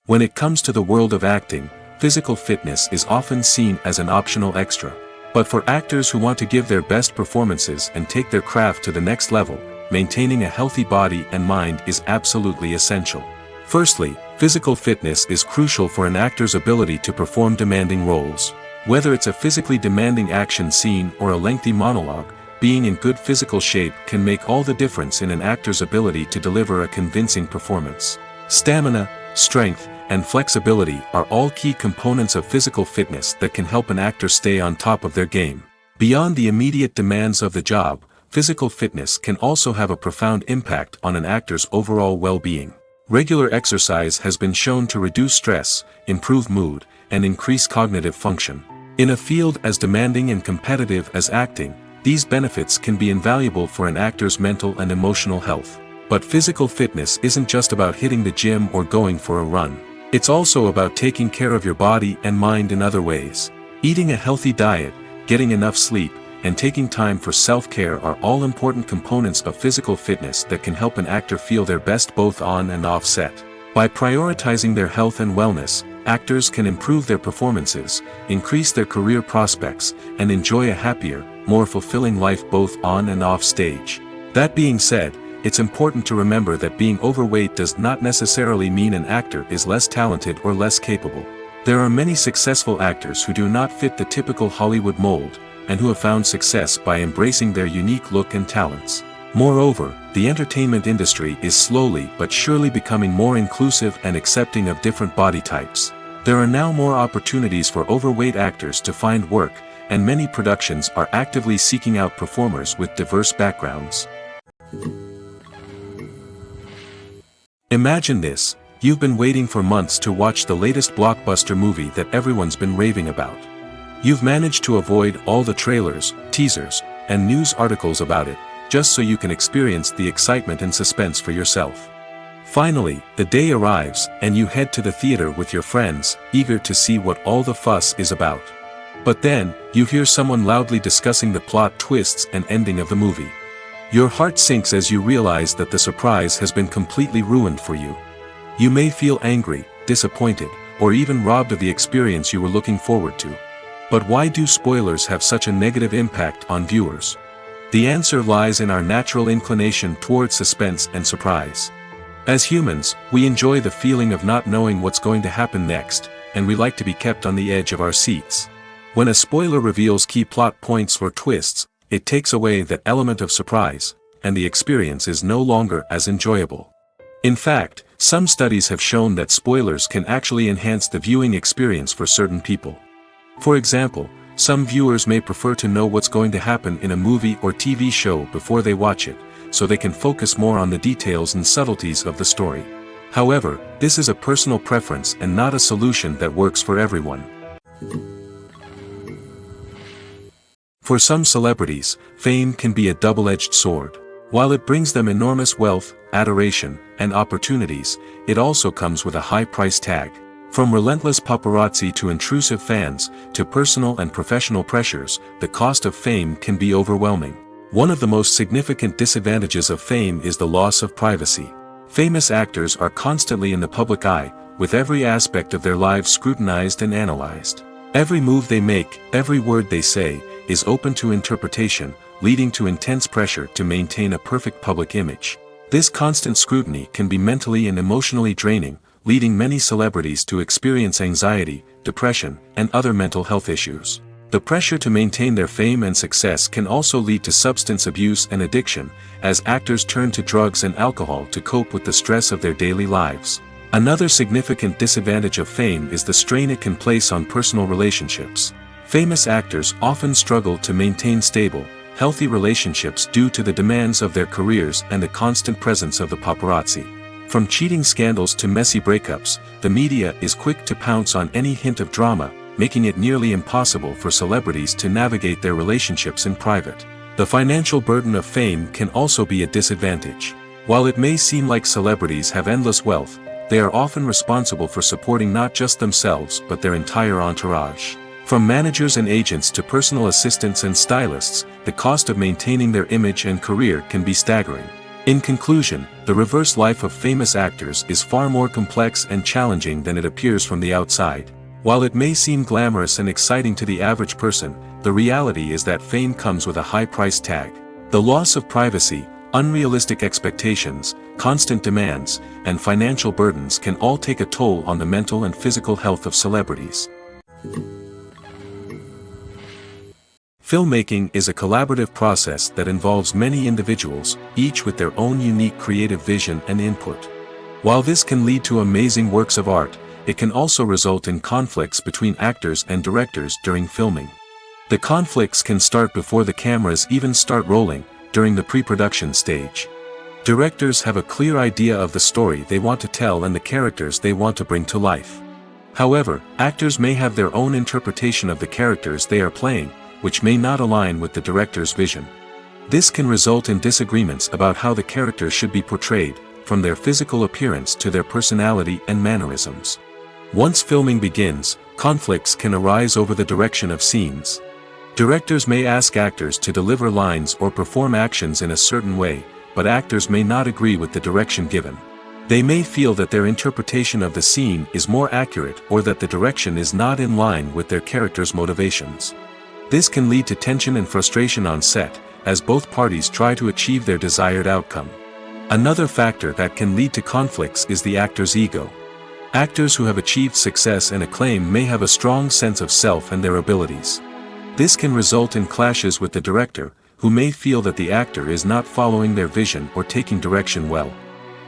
When it comes to the world of acting, physical fitness is often seen as an optional extra. But for actors who want to give their best performances and take their craft to the next level, maintaining a healthy body and mind is absolutely essential. Firstly, physical fitness is crucial for an actor's ability to perform demanding roles. Whether it's a physically demanding action scene or a lengthy monologue, being in good physical shape can make all the difference in an actor's ability to deliver a convincing performance. Stamina, strength, and flexibility are all key components of physical fitness that can help an actor stay on top of their game. Beyond the immediate demands of the job, physical fitness can also have a profound impact on an actor's overall well-being. Regular exercise has been shown to reduce stress, improve mood, and increase cognitive function. In a field as demanding and competitive as acting, these benefits can be invaluable for an actor's mental and emotional health. But physical fitness isn't just about hitting the gym or going for a run. It's also about taking care of your body and mind in other ways. Eating a healthy diet, getting enough sleep, and taking time for self-care are all important components of physical fitness that can help an actor feel their best both on and off set. By prioritizing their health and wellness, actors can improve their performances, increase their career prospects, and enjoy a happier, more fulfilling life both on and off stage. That being said, it's important to remember that being overweight does not necessarily mean an actor is less talented or less capable. There are many successful actors who do not fit the typical Hollywood mold, and who have found success by embracing their unique look and talents. Moreover, the entertainment industry is slowly but surely becoming more inclusive and accepting of different body types. There are now more opportunities for overweight actors to find work, and many productions are actively seeking out performers with diverse backgrounds. Imagine this: you've been waiting for months to watch the latest blockbuster movie that everyone's been raving about. You've managed to avoid all the trailers, teasers, and news articles about it, just so you can experience the excitement and suspense for yourself. Finally, the day arrives, and you head to the theater with your friends, eager to see what all the fuss is about. But then, you hear someone loudly discussing the plot twists and ending of the movie. Your heart sinks as you realize that the surprise has been completely ruined for you. You may feel angry, disappointed, or even robbed of the experience you were looking forward to. But why do spoilers have such a negative impact on viewers? The answer lies in our natural inclination toward suspense and surprise. As humans, we enjoy the feeling of not knowing what's going to happen next, and we like to be kept on the edge of our seats. When a spoiler reveals key plot points or twists, it takes away that element of surprise, and the experience is no longer as enjoyable. In fact, some studies have shown that spoilers can actually enhance the viewing experience for certain people. For example, some viewers may prefer to know what's going to happen in a movie or TV show before they watch it, so they can focus more on the details and subtleties of the story. However, this is a personal preference and not a solution that works for everyone. For some celebrities, fame can be a double-edged sword. While it brings them enormous wealth, adoration, and opportunities, it also comes with a high price tag. From relentless paparazzi to intrusive fans, to personal and professional pressures, the cost of fame can be overwhelming. One of the most significant disadvantages of fame is the loss of privacy. Famous actors are constantly in the public eye, with every aspect of their lives scrutinized and analyzed. Every move they make, every word they say, is open to interpretation, leading to intense pressure to maintain a perfect public image. This constant scrutiny can be mentally and emotionally draining, leading many celebrities to experience anxiety, depression, and other mental health issues. The pressure to maintain their fame and success can also lead to substance abuse and addiction, as actors turn to drugs and alcohol to cope with the stress of their daily lives. Another significant disadvantage of fame is the strain it can place on personal relationships. Famous actors often struggle to maintain stable, healthy relationships due to the demands of their careers and the constant presence of the paparazzi. From cheating scandals to messy breakups, the media is quick to pounce on any hint of drama, making it nearly impossible for celebrities to navigate their relationships in private. The financial burden of fame can also be a disadvantage. While it may seem like celebrities have endless wealth, they are often responsible for supporting not just themselves but their entire entourage. From managers and agents to personal assistants and stylists, the cost of maintaining their image and career can be staggering. In conclusion, the reverse life of famous actors is far more complex and challenging than it appears from the outside. While it may seem glamorous and exciting to the average person, the reality is that fame comes with a high price tag. The loss of privacy, unrealistic expectations, constant demands, and financial burdens can all take a toll on the mental and physical health of celebrities. Filmmaking is a collaborative process that involves many individuals, each with their own unique creative vision and input. While this can lead to amazing works of art, it can also result in conflicts between actors and directors during filming. The conflicts can start before the cameras even start rolling, during the pre-production stage. Directors have a clear idea of the story they want to tell and the characters they want to bring to life. However, actors may have their own interpretation of the characters they are playing, which may not align with the director's vision. This can result in disagreements about how the characters should be portrayed, from their physical appearance to their personality and mannerisms. Once filming begins, conflicts can arise over the direction of scenes. Directors may ask actors to deliver lines or perform actions in a certain way, but actors may not agree with the direction given. They may feel that their interpretation of the scene is more accurate or that the direction is not in line with their character's motivations. This can lead to tension and frustration on set, as both parties try to achieve their desired outcome. Another factor that can lead to conflicts is the actor's ego. Actors who have achieved success and acclaim may have a strong sense of self and their abilities. This can result in clashes with the director, who may feel that the actor is not following their vision or taking direction well.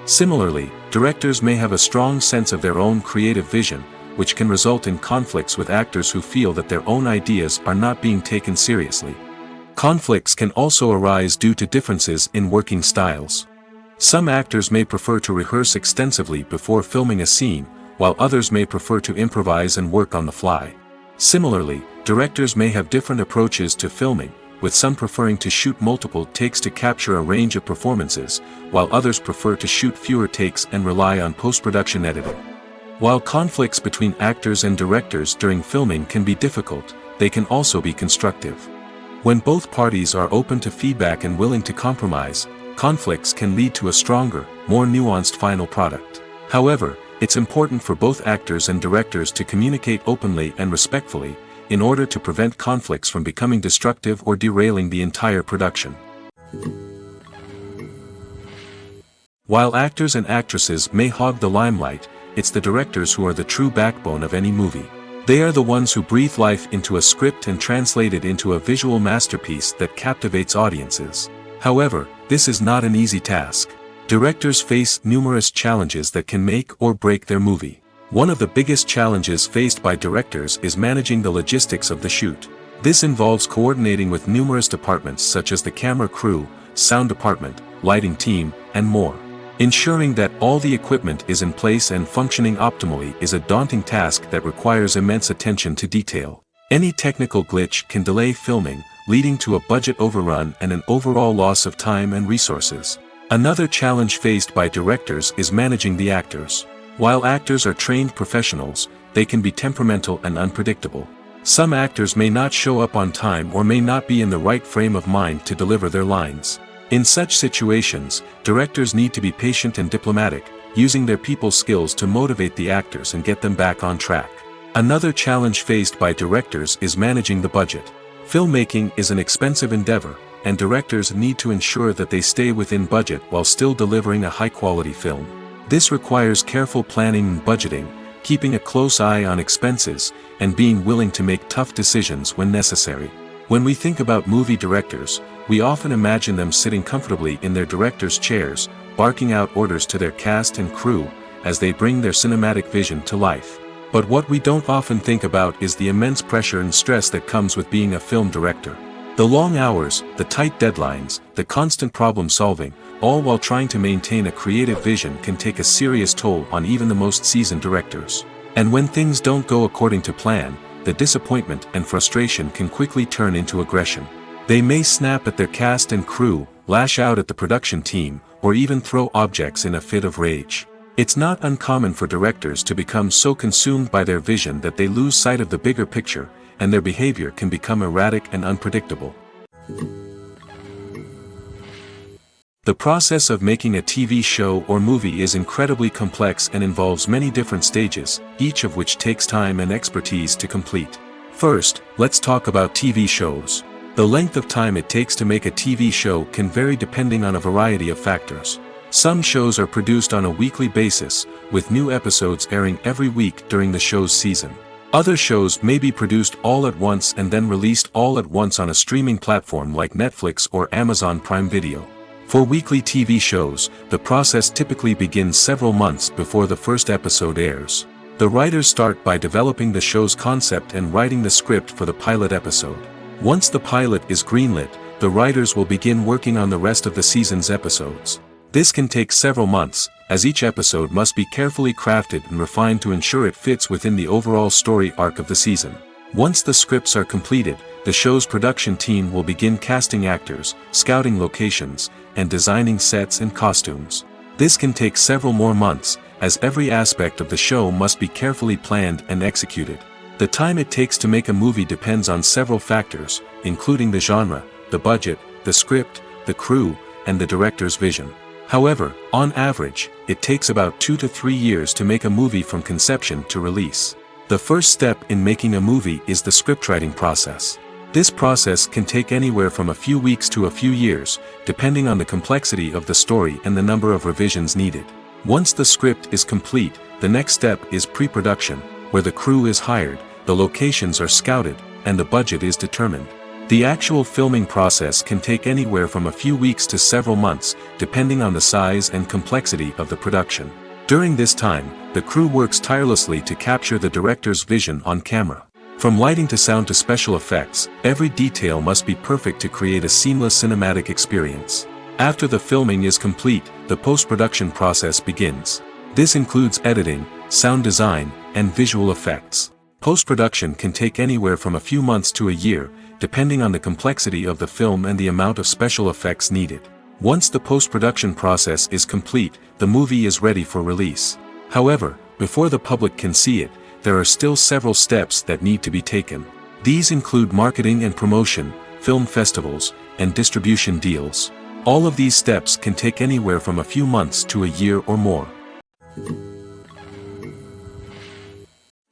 Similarly, directors may have a strong sense of their own creative vision, which can result in conflicts with actors who feel that their own ideas are not being taken seriously. Conflicts can also arise due to differences in working styles. Some actors may prefer to rehearse extensively before filming a scene, while others may prefer to improvise and work on the fly. Similarly, directors may have different approaches to filming, with some preferring to shoot multiple takes to capture a range of performances, while others prefer to shoot fewer takes and rely on post-production editing. While conflicts between actors and directors during filming can be difficult, they can also be constructive. When both parties are open to feedback and willing to compromise, conflicts can lead to a stronger, more nuanced final product. However, it's important for both actors and directors to communicate openly and respectfully, in order to prevent conflicts from becoming destructive or derailing the entire production. While actors and actresses may hog the limelight, it's the directors who are the true backbone of any movie. They are the ones who breathe life into a script and translate it into a visual masterpiece that captivates audiences. However, this is not an easy task. Directors face numerous challenges that can make or break their movie. One of the biggest challenges faced by directors is managing the logistics of the shoot. This involves coordinating with numerous departments such as the camera crew, sound department, lighting team, and more. Ensuring that all the equipment is in place and functioning optimally is a daunting task that requires immense attention to detail. Any technical glitch can delay filming, leading to a budget overrun and an overall loss of time and resources. Another challenge faced by directors is managing the actors. While actors are trained professionals, they can be temperamental and unpredictable. Some actors may not show up on time or may not be in the right frame of mind to deliver their lines. In such situations, directors need to be patient and diplomatic, using their people skills to motivate the actors and get them back on track. Another challenge faced by directors is managing the budget. Filmmaking is an expensive endeavor, and directors need to ensure that they stay within budget while still delivering a high-quality film. This requires careful planning and budgeting, keeping a close eye on expenses, and being willing to make tough decisions when necessary. When we think about movie directors, we often imagine them sitting comfortably in their director's chairs, barking out orders to their cast and crew, as they bring their cinematic vision to life. But what we don't often think about is the immense pressure and stress that comes with being a film director. The long hours, the tight deadlines, the constant problem solving, all while trying to maintain a creative vision can take a serious toll on even the most seasoned directors. And when things don't go according to plan, the disappointment and frustration can quickly turn into aggression. They may snap at their cast and crew, lash out at the production team, or even throw objects in a fit of rage. It's not uncommon for directors to become so consumed by their vision that they lose sight of the bigger picture, and their behavior can become erratic and unpredictable. The process of making a TV show or movie is incredibly complex and involves many different stages, each of which takes time and expertise to complete. First, let's talk about TV shows. The length of time it takes to make a TV show can vary depending on a variety of factors. Some shows are produced on a weekly basis, with new episodes airing every week during the show's season. Other shows may be produced all at once and then released all at once on a streaming platform like Netflix or Amazon Prime Video. For weekly TV shows, the process typically begins several months before the first episode airs. The writers start by developing the show's concept and writing the script for the pilot episode. Once the pilot is greenlit, the writers will begin working on the rest of the season's episodes. This can take several months, as each episode must be carefully crafted and refined to ensure it fits within the overall story arc of the season. Once the scripts are completed, the show's production team will begin casting actors, scouting locations, and designing sets and costumes. This can take several more months, as every aspect of the show must be carefully planned and executed. The time it takes to make a movie depends on several factors, including the genre, the budget, the script, the crew, and the director's vision. However, on average, it takes about 2 to 3 years to make a movie from conception to release. The first step in making a movie is the scriptwriting process. This process can take anywhere from a few weeks to a few years, depending on the complexity of the story and the number of revisions needed. Once the script is complete, the next step is pre-production, where the crew is hired, the locations are scouted, and the budget is determined. The actual filming process can take anywhere from a few weeks to several months, depending on the size and complexity of the production. During this time, the crew works tirelessly to capture the director's vision on camera. From lighting to sound to special effects, every detail must be perfect to create a seamless cinematic experience. After the filming is complete, the post-production process begins. This includes editing, sound design, and visual effects. Post-production can take anywhere from a few months to a year, depending on the complexity of the film and the amount of special effects needed. Once the post-production process is complete, the movie is ready for release. However, before the public can see it, there are still several steps that need to be taken. These include marketing and promotion, film festivals, and distribution deals. All of these steps can take anywhere from a few months to a year or more.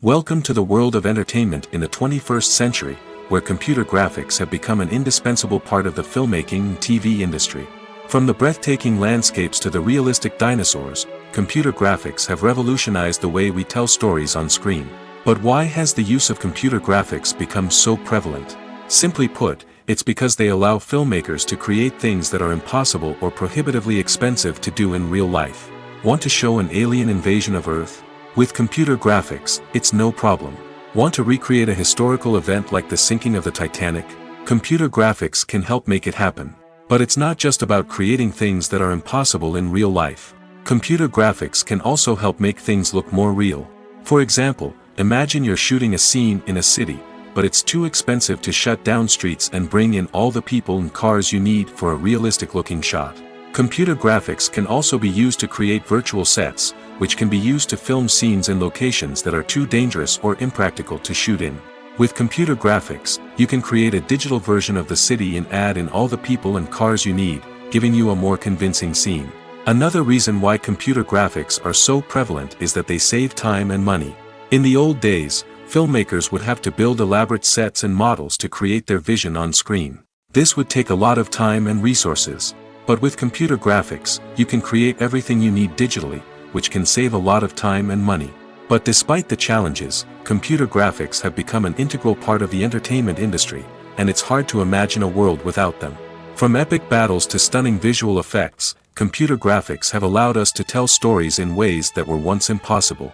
Welcome to the world of entertainment in the 21st century, where computer graphics have become an indispensable part of the filmmaking and TV industry. From the breathtaking landscapes to the realistic dinosaurs, computer graphics have revolutionized the way we tell stories on screen. But why has the use of computer graphics become so prevalent? Simply put, it's because they allow filmmakers to create things that are impossible or prohibitively expensive to do in real life. Want to show an alien invasion of Earth? With computer graphics, it's no problem. Want to recreate a historical event like the sinking of the Titanic? Computer graphics can help make it happen. But it's not just about creating things that are impossible in real life. Computer graphics can also help make things look more real. For example, imagine you're shooting a scene in a city, but it's too expensive to shut down streets and bring in all the people and cars you need for a realistic-looking shot. Computer graphics can also be used to create virtual sets, which can be used to film scenes in locations that are too dangerous or impractical to shoot in. With computer graphics, you can create a digital version of the city and add in all the people and cars you need, giving you a more convincing scene. Another reason why computer graphics are so prevalent is that they save time and money. In the old days, filmmakers would have to build elaborate sets and models to create their vision on screen. This would take a lot of time and resources. But with computer graphics, you can create everything you need digitally, which can save a lot of time and money. But despite the challenges, computer graphics have become an integral part of the entertainment industry, and it's hard to imagine a world without them. From epic battles to stunning visual effects, computer graphics have allowed us to tell stories in ways that were once impossible.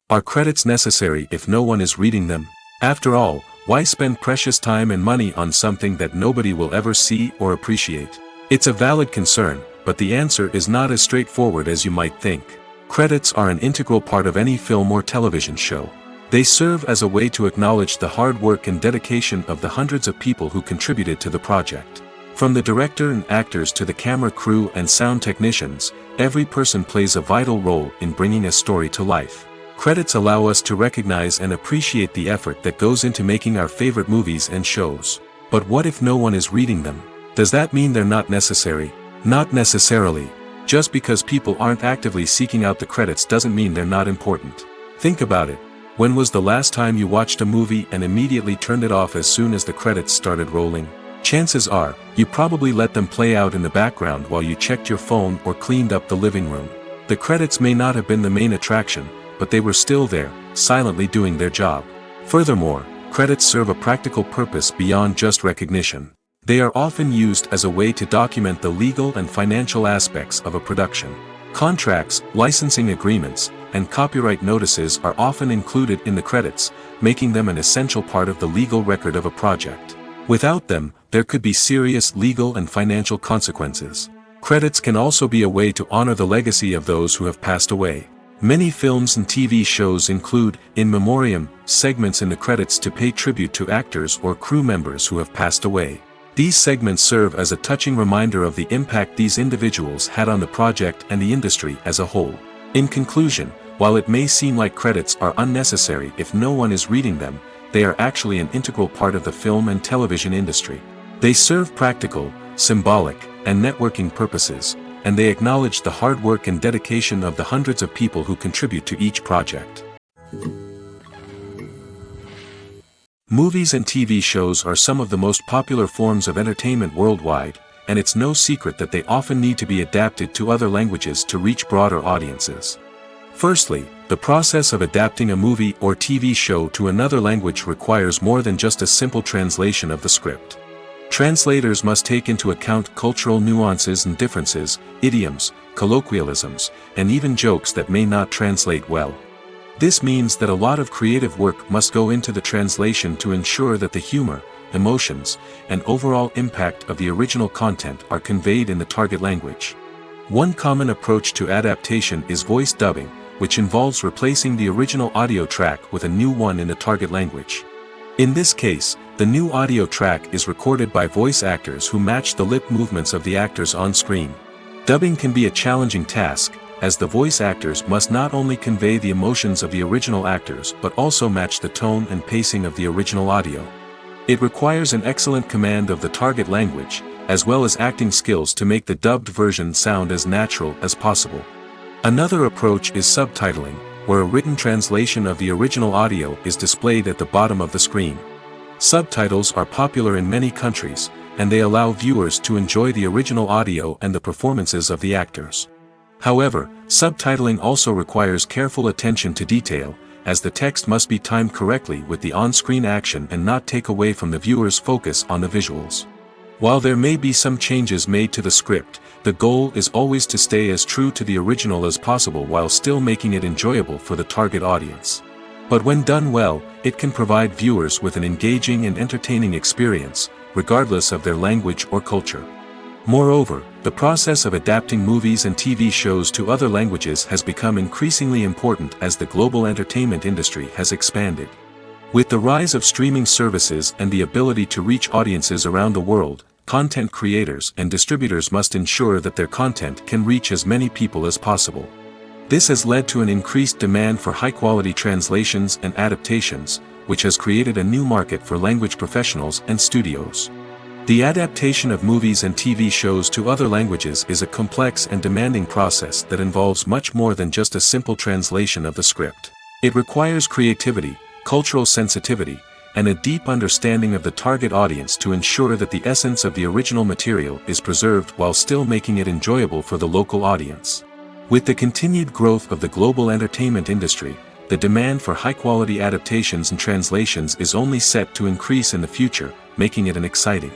Are credits necessary if no one is reading them? After all, why spend precious time and money on something that nobody will ever see or appreciate? It's a valid concern, but the answer is not as straightforward as you might think. Credits are an integral part of any film or television show. They serve as a way to acknowledge the hard work and dedication of the hundreds of people who contributed to the project. From the director and actors to the camera crew and sound technicians, every person plays a vital role in bringing a story to life. Credits allow us to recognize and appreciate the effort that goes into making our favorite movies and shows. But what if no one is reading them? Does that mean they're not necessary? Not necessarily. Just because people aren't actively seeking out the credits doesn't mean they're not important. Think about it. When was the last time you watched a movie and immediately turned it off as soon as the credits started rolling? Chances are, you probably let them play out in the background while you checked your phone or cleaned up the living room. The credits may not have been the main attraction, but they were still there, silently doing their job. Furthermore, credits serve a practical purpose beyond just recognition. They are often used as a way to document the legal and financial aspects of a production. Contracts, licensing agreements, and copyright notices are often included in the credits, making them an essential part of the legal record of a project. Without them, there could be serious legal and financial consequences. Credits can also be a way to honor the legacy of those who have passed away. Many films and TV shows include, in memoriam, segments in the credits to pay tribute to actors or crew members who have passed away. These segments serve as a touching reminder of the impact these individuals had on the project and the industry as a whole. In conclusion, while it may seem like credits are unnecessary if no one is reading them, they are actually an integral part of the film and television industry. They serve practical, symbolic, and networking purposes, and they acknowledge the hard work and dedication of the hundreds of people who contribute to each project. Movies and TV shows are some of the most popular forms of entertainment worldwide, and it's no secret that they often need to be adapted to other languages to reach broader audiences. Firstly, the process of adapting a movie or TV show to another language requires more than just a simple translation of the script. Translators must take into account cultural nuances and differences, idioms, colloquialisms, and even jokes that may not translate well. This means that a lot of creative work must go into the translation to ensure that the humor, emotions, and overall impact of the original content are conveyed in the target language. One common approach to adaptation is voice dubbing, which involves replacing the original audio track with a new one in the target language. In this case, the new audio track is recorded by voice actors who match the lip movements of the actors on screen. Dubbing can be a challenging task, as the voice actors must not only convey the emotions of the original actors but also match the tone and pacing of the original audio. It requires an excellent command of the target language, as well as acting skills to make the dubbed version sound as natural as possible. Another approach is subtitling, where a written translation of the original audio is displayed at the bottom of the screen. Subtitles are popular in many countries, and they allow viewers to enjoy the original audio and the performances of the actors. However, subtitling also requires careful attention to detail, as the text must be timed correctly with the on-screen action and not take away from the viewer's focus on the visuals. While there may be some changes made to the script, the goal is always to stay as true to the original as possible while still making it enjoyable for the target audience. But when done well, it can provide viewers with an engaging and entertaining experience, regardless of their language or culture. Moreover, the process of adapting movies and TV shows to other languages has become increasingly important as the global entertainment industry has expanded. With the rise of streaming services and the ability to reach audiences around the world, content creators and distributors must ensure that their content can reach as many people as possible. This has led to an increased demand for high-quality translations and adaptations, which has created a new market for language professionals and studios. The adaptation of movies and TV shows to other languages is a complex and demanding process that involves much more than just a simple translation of the script. It requires creativity, cultural sensitivity, and a deep understanding of the target audience to ensure that the essence of the original material is preserved while still making it enjoyable for the local audience. With the continued growth of the global entertainment industry, the demand for high-quality adaptations and translations is only set to increase in the future, making it an exciting.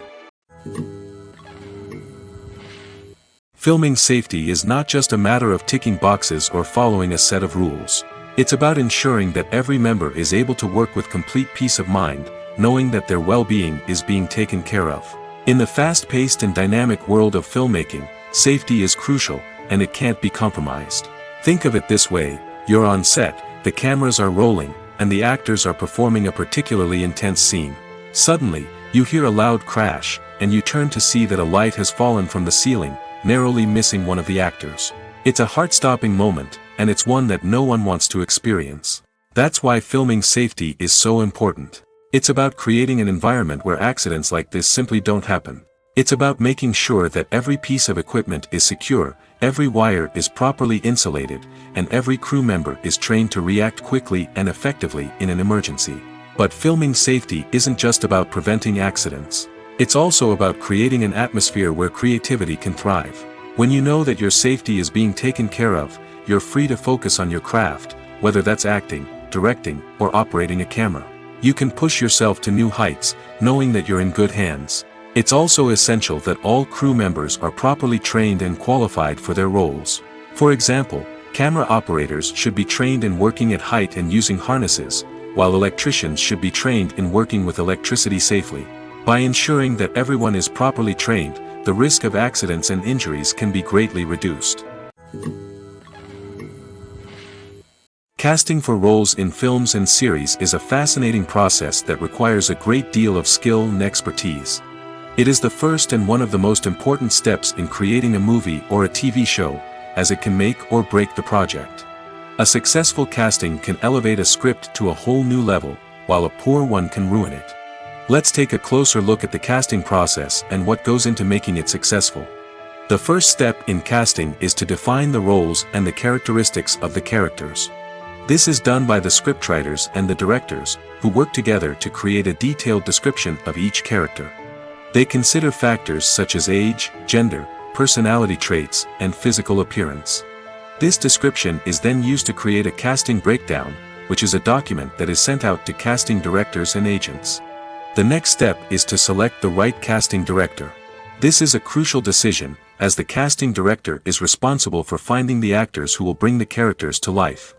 Filming safety is not just a matter of ticking boxes or following a set of rules. It's about ensuring that every member is able to work with complete peace of mind, knowing that their well-being is being taken care of. In the fast-paced and dynamic world of filmmaking, safety is crucial, and it can't be compromised. Think of it this way: you're on set, the cameras are rolling, and the actors are performing a particularly intense scene. Suddenly, you hear a loud crash, and you turn to see that a light has fallen from the ceiling, narrowly missing one of the actors. It's a heart-stopping moment, and it's one that no one wants to experience. That's why filming safety is so important. It's about creating an environment where accidents like this simply don't happen. It's about making sure that every piece of equipment is secure, every wire is properly insulated, and every crew member is trained to react quickly and effectively in an emergency. But filming safety isn't just about preventing accidents. It's also about creating an atmosphere where creativity can thrive. When you know that your safety is being taken care of, you're free to focus on your craft, whether that's acting, directing, or operating a camera. You can push yourself to new heights, knowing that you're in good hands. It's also essential that all crew members are properly trained and qualified for their roles. For example, camera operators should be trained in working at height and using harnesses, while electricians should be trained in working with electricity safely. By ensuring that everyone is properly trained, the risk of accidents and injuries can be greatly reduced. Casting for roles in films and series is a fascinating process that requires a great deal of skill and expertise. It is the first and one of the most important steps in creating a movie or a TV show, as it can make or break the project. A successful casting can elevate a script to a whole new level, while a poor one can ruin it. Let's take a closer look at the casting process and what goes into making it successful. The first step in casting is to define the roles and the characteristics of the characters. This is done by the scriptwriters and the directors, who work together to create a detailed description of each character. They consider factors such as age, gender, personality traits, and physical appearance. This description is then used to create a casting breakdown, which is a document that is sent out to casting directors and agents. The next step is to select the right casting director. This is a crucial decision, as the casting director is responsible for finding the actors who will bring the characters to life.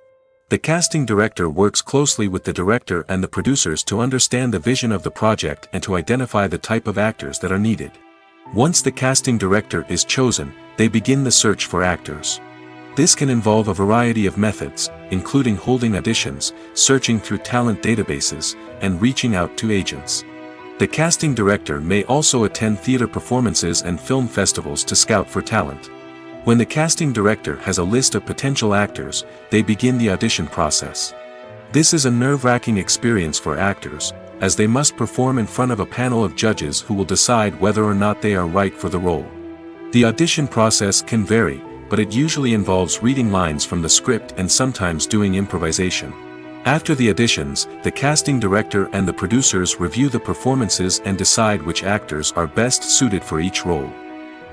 The casting director works closely with the director and the producers to understand the vision of the project and to identify the type of actors that are needed. Once the casting director is chosen, they begin the search for actors. This can involve a variety of methods, including holding auditions, searching through talent databases, and reaching out to agents. The casting director may also attend theater performances and film festivals to scout for talent. When the casting director has a list of potential actors, they begin the audition process. This is a nerve-wracking experience for actors, as they must perform in front of a panel of judges who will decide whether or not they are right for the role. The audition process can vary, but it usually involves reading lines from the script and sometimes doing improvisation. After the auditions, the casting director and the producers review the performances and decide which actors are best suited for each role.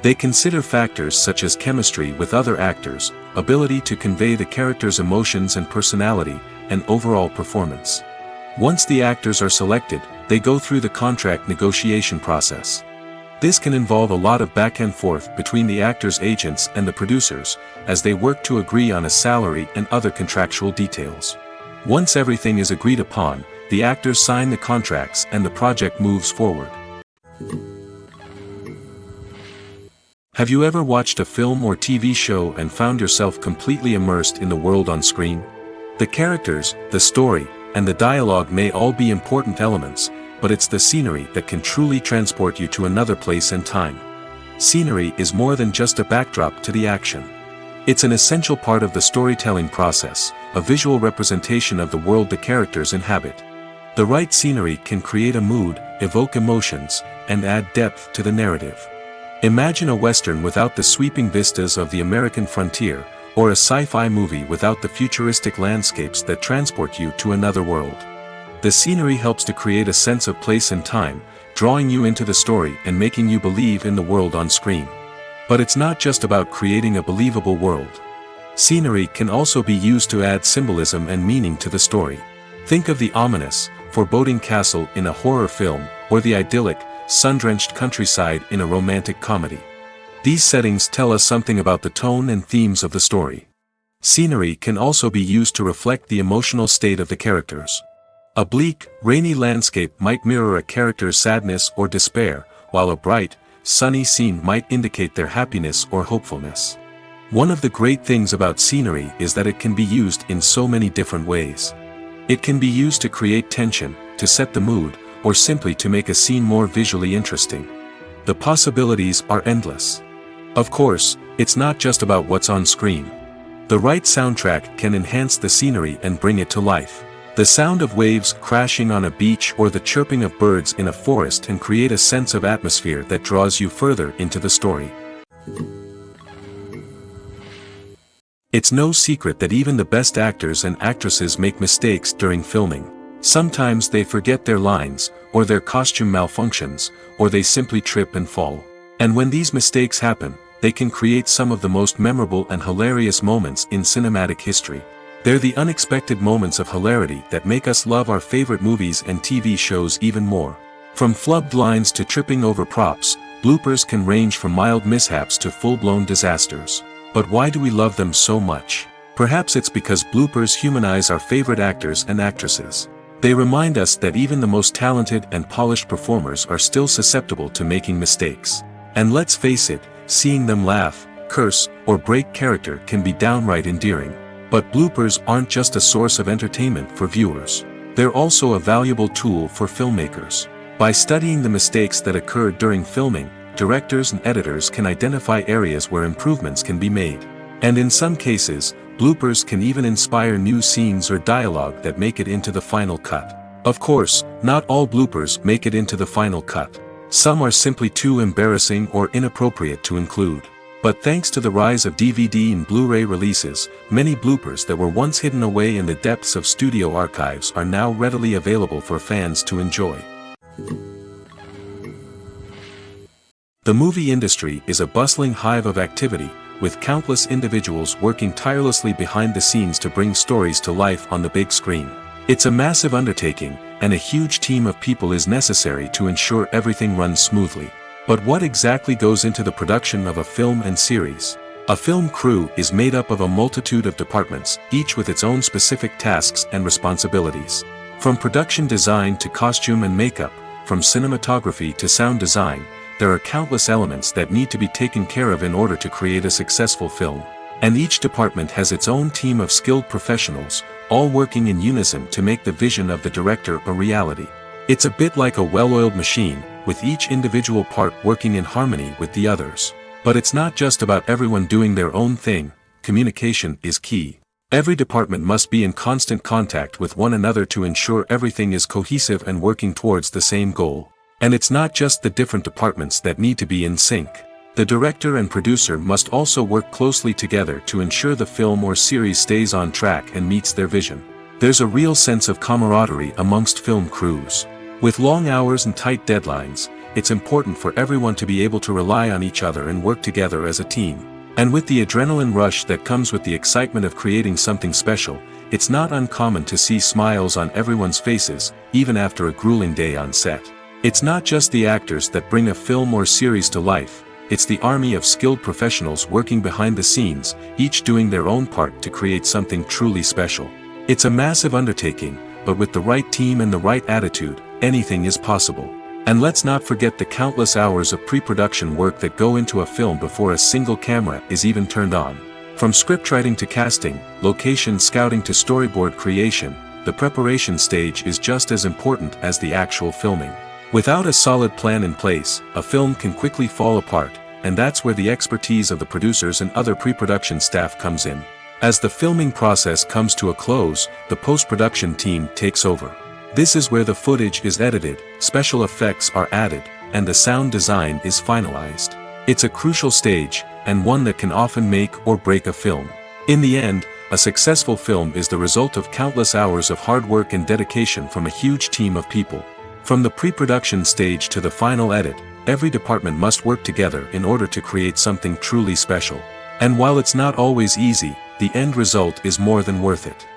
They consider factors such as chemistry with other actors, ability to convey the character's emotions and personality, and overall performance. Once the actors are selected, they go through the contract negotiation process. This can involve a lot of back and forth between the actors' agents and the producers, as they work to agree on a salary and other contractual details. Once everything is agreed upon, the actors sign the contracts and the project moves forward. Have you ever watched a film or TV show and found yourself completely immersed in the world on screen? The characters, the story, and the dialogue may all be important elements, but it's the scenery that can truly transport you to another place and time. Scenery is more than just a backdrop to the action. It's an essential part of the storytelling process, a visual representation of the world the characters inhabit. The right scenery can create a mood, evoke emotions, and add depth to the narrative. Imagine a Western without the sweeping vistas of the American frontier, or a sci-fi movie without the futuristic landscapes that transport you to another world. The scenery helps to create a sense of place and time, drawing you into the story and making you believe in the world on screen. But it's not just about creating a believable world. Scenery can also be used to add symbolism and meaning to the story. Think of the ominous, foreboding castle in a horror film, or the idyllic, sun-drenched countryside in a romantic comedy. These settings tell us something about the tone and themes of the story. Scenery can also be used to reflect the emotional state of the characters. A bleak, rainy landscape might mirror a character's sadness or despair, while a bright, sunny scene might indicate their happiness or hopefulness. One of the great things about scenery is that it can be used in so many different ways. It can be used to create tension, to set the mood, or simply to make a scene more visually interesting. The possibilities are endless. Of course, it's not just about what's on screen. The right soundtrack can enhance the scenery and bring it to life. The sound of waves crashing on a beach or the chirping of birds in a forest can create a sense of atmosphere that draws you further into the story. It's no secret that even the best actors and actresses make mistakes during filming. Sometimes they forget their lines, or their costume malfunctions, or they simply trip and fall. And when these mistakes happen, they can create some of the most memorable and hilarious moments in cinematic history. They're the unexpected moments of hilarity that make us love our favorite movies and TV shows even more. From flubbed lines to tripping over props, bloopers can range from mild mishaps to full-blown disasters. But why do we love them so much? Perhaps it's because bloopers humanize our favorite actors and actresses. They remind us that even the most talented and polished performers are still susceptible to making mistakes. And let's face it, seeing them laugh, curse, or break character can be downright endearing. But bloopers aren't just a source of entertainment for viewers. They're also a valuable tool for filmmakers. By studying the mistakes that occurred during filming, directors and editors can identify areas where improvements can be made. And in some cases, bloopers can even inspire new scenes or dialogue that make it into the final cut. Of course, not all bloopers make it into the final cut. Some are simply too embarrassing or inappropriate to include. But thanks to the rise of DVD and Blu-ray releases, many bloopers that were once hidden away in the depths of studio archives are now readily available for fans to enjoy. The movie industry is a bustling hive of activity, with countless individuals working tirelessly behind the scenes to bring stories to life on the big screen. It's a massive undertaking, and a huge team of people is necessary to ensure everything runs smoothly. But what exactly goes into the production of a film and series? A film crew is made up of a multitude of departments, each with its own specific tasks and responsibilities. From production design to costume and makeup, from cinematography to sound design, there are countless elements that need to be taken care of in order to create a successful film. And each department has its own team of skilled professionals, all working in unison to make the vision of the director a reality. It's a bit like a well-oiled machine, with each individual part working in harmony with the others. But it's not just about everyone doing their own thing. Communication is key. Every department must be in constant contact with one another to ensure everything is cohesive and working towards the same goal. And it's not just the different departments that need to be in sync. The director and producer must also work closely together to ensure the film or series stays on track and meets their vision. There's a real sense of camaraderie amongst film crews. With long hours and tight deadlines, it's important for everyone to be able to rely on each other and work together as a team. And with the adrenaline rush that comes with the excitement of creating something special, it's not uncommon to see smiles on everyone's faces, even after a grueling day on set. It's not just the actors that bring a film or series to life, it's the army of skilled professionals working behind the scenes, each doing their own part to create something truly special. It's a massive undertaking, but with the right team and the right attitude, anything is possible. And let's not forget the countless hours of pre-production work that go into a film before a single camera is even turned on. From scriptwriting to casting, location scouting to storyboard creation, the preparation stage is just as important as the actual filming. Without a solid plan in place, a film can quickly fall apart, and that's where the expertise of the producers and other pre-production staff comes in. As the filming process comes to a close, the post-production team takes over. This is where the footage is edited, special effects are added, and the sound design is finalized. It's a crucial stage, and one that can often make or break a film. In the end, a successful film is the result of countless hours of hard work and dedication from a huge team of people. From the pre-production stage to the final edit, every department must work together in order to create something truly special. And while it's not always easy, the end result is more than worth it.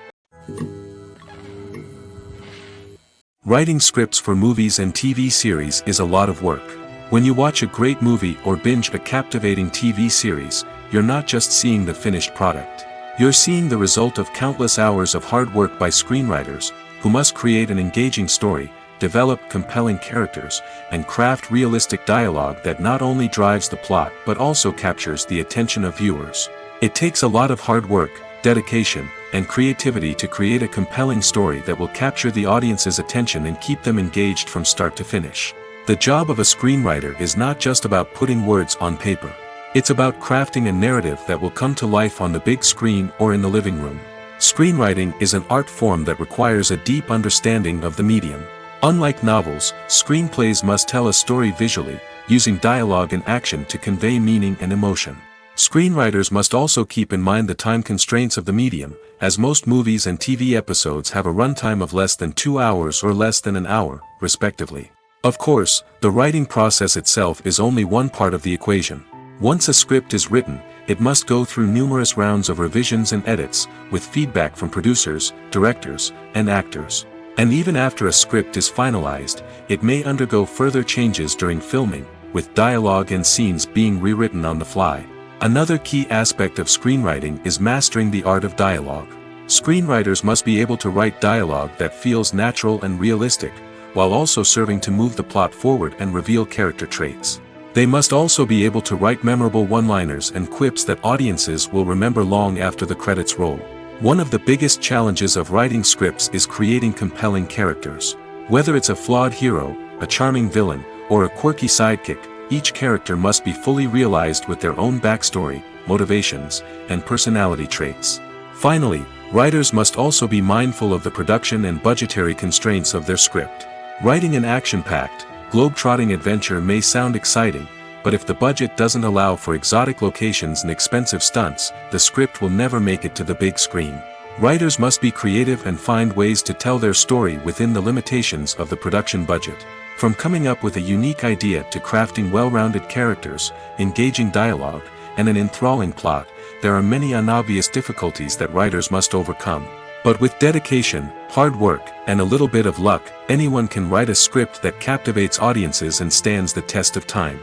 Writing scripts for movies and TV series is a lot of work. When you watch a great movie or binge a captivating TV series, you're not just seeing the finished product. You're seeing the result of countless hours of hard work by screenwriters, who must create an engaging story, develop compelling characters, and craft realistic dialogue that not only drives the plot but also captures the attention of viewers. It takes a lot of hard work, dedication, and creativity to create a compelling story that will capture the audience's attention and keep them engaged from start to finish. The job of a screenwriter is not just about putting words on paper. It's about crafting a narrative that will come to life on the big screen or in the living room. Screenwriting is an art form that requires a deep understanding of the medium. Unlike novels, screenplays must tell a story visually, using dialogue and action to convey meaning and emotion. Screenwriters must also keep in mind the time constraints of the medium, as most movies and TV episodes have a runtime of less than 2 hours or less than an hour, respectively. Of course, the writing process itself is only one part of the equation. Once a script is written, it must go through numerous rounds of revisions and edits, with feedback from producers, directors, and actors. And even after a script is finalized, it may undergo further changes during filming, with dialogue and scenes being rewritten on the fly. Another key aspect of screenwriting is mastering the art of dialogue. Screenwriters must be able to write dialogue that feels natural and realistic, while also serving to move the plot forward and reveal character traits. They must also be able to write memorable one-liners and quips that audiences will remember long after the credits roll. One of the biggest challenges of writing scripts is creating compelling characters. Whether it's a flawed hero, a charming villain, or a quirky sidekick, each character must be fully realized with their own backstory, motivations, and personality traits. Finally, writers must also be mindful of the production and budgetary constraints of their script. Writing an action-packed, globe-trotting adventure may sound exciting, but if the budget doesn't allow for exotic locations and expensive stunts, the script will never make it to the big screen. Writers must be creative and find ways to tell their story within the limitations of the production budget. From coming up with a unique idea to crafting well-rounded characters, engaging dialogue, and an enthralling plot, there are many unobvious difficulties that writers must overcome. But with dedication, hard work, and a little bit of luck, anyone can write a script that captivates audiences and stands the test of time.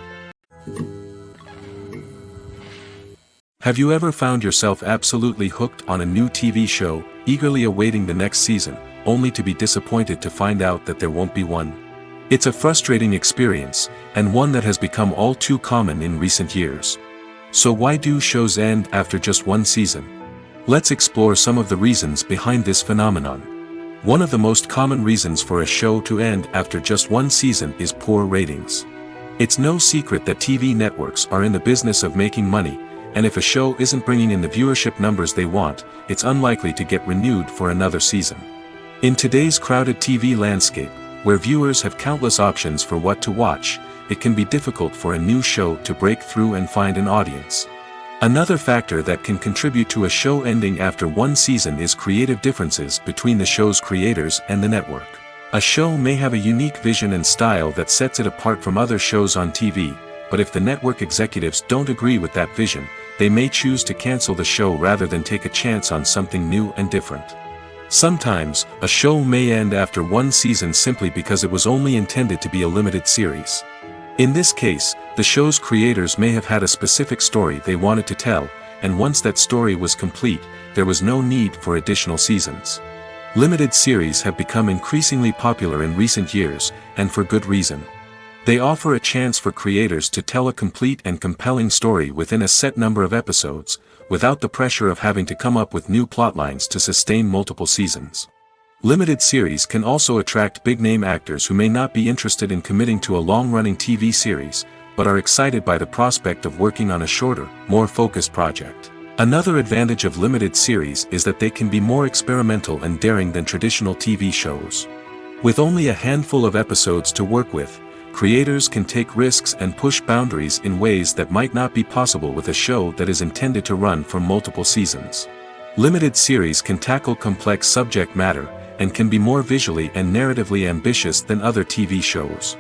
Have you ever found yourself absolutely hooked on a new TV show, eagerly awaiting the next season, only to be disappointed to find out that there won't be one? It's a frustrating experience, and one that has become all too common in recent years. So why do shows end after just one season? Let's explore some of the reasons behind this phenomenon. One of the most common reasons for a show to end after just one season is poor ratings. It's no secret that TV networks are in the business of making money, and if a show isn't bringing in the viewership numbers they want, it's unlikely to get renewed for another season. In today's crowded TV landscape, where viewers have countless options for what to watch, it can be difficult for a new show to break through and find an audience. Another factor that can contribute to a show ending after one season is creative differences between the show's creators and the network. A show may have a unique vision and style that sets it apart from other shows on TV, but if the network executives don't agree with that vision, they may choose to cancel the show rather than take a chance on something new and different. Sometimes, a show may end after one season simply because it was only intended to be a limited series. In this case, the show's creators may have had a specific story they wanted to tell, and once that story was complete, there was no need for additional seasons. Limited series have become increasingly popular in recent years, and for good reason. They offer a chance for creators to tell a complete and compelling story within a set number of episodes, without the pressure of having to come up with new plotlines to sustain multiple seasons. Limited series can also attract big-name actors who may not be interested in committing to a long-running TV series, but are excited by the prospect of working on a shorter, more focused project. Another advantage of limited series is that they can be more experimental and daring than traditional TV shows. With only a handful of episodes to work with, creators can take risks and push boundaries in ways that might not be possible with a show that is intended to run for multiple seasons. Limited series can tackle complex subject matter, and can be more visually and narratively ambitious than other TV shows.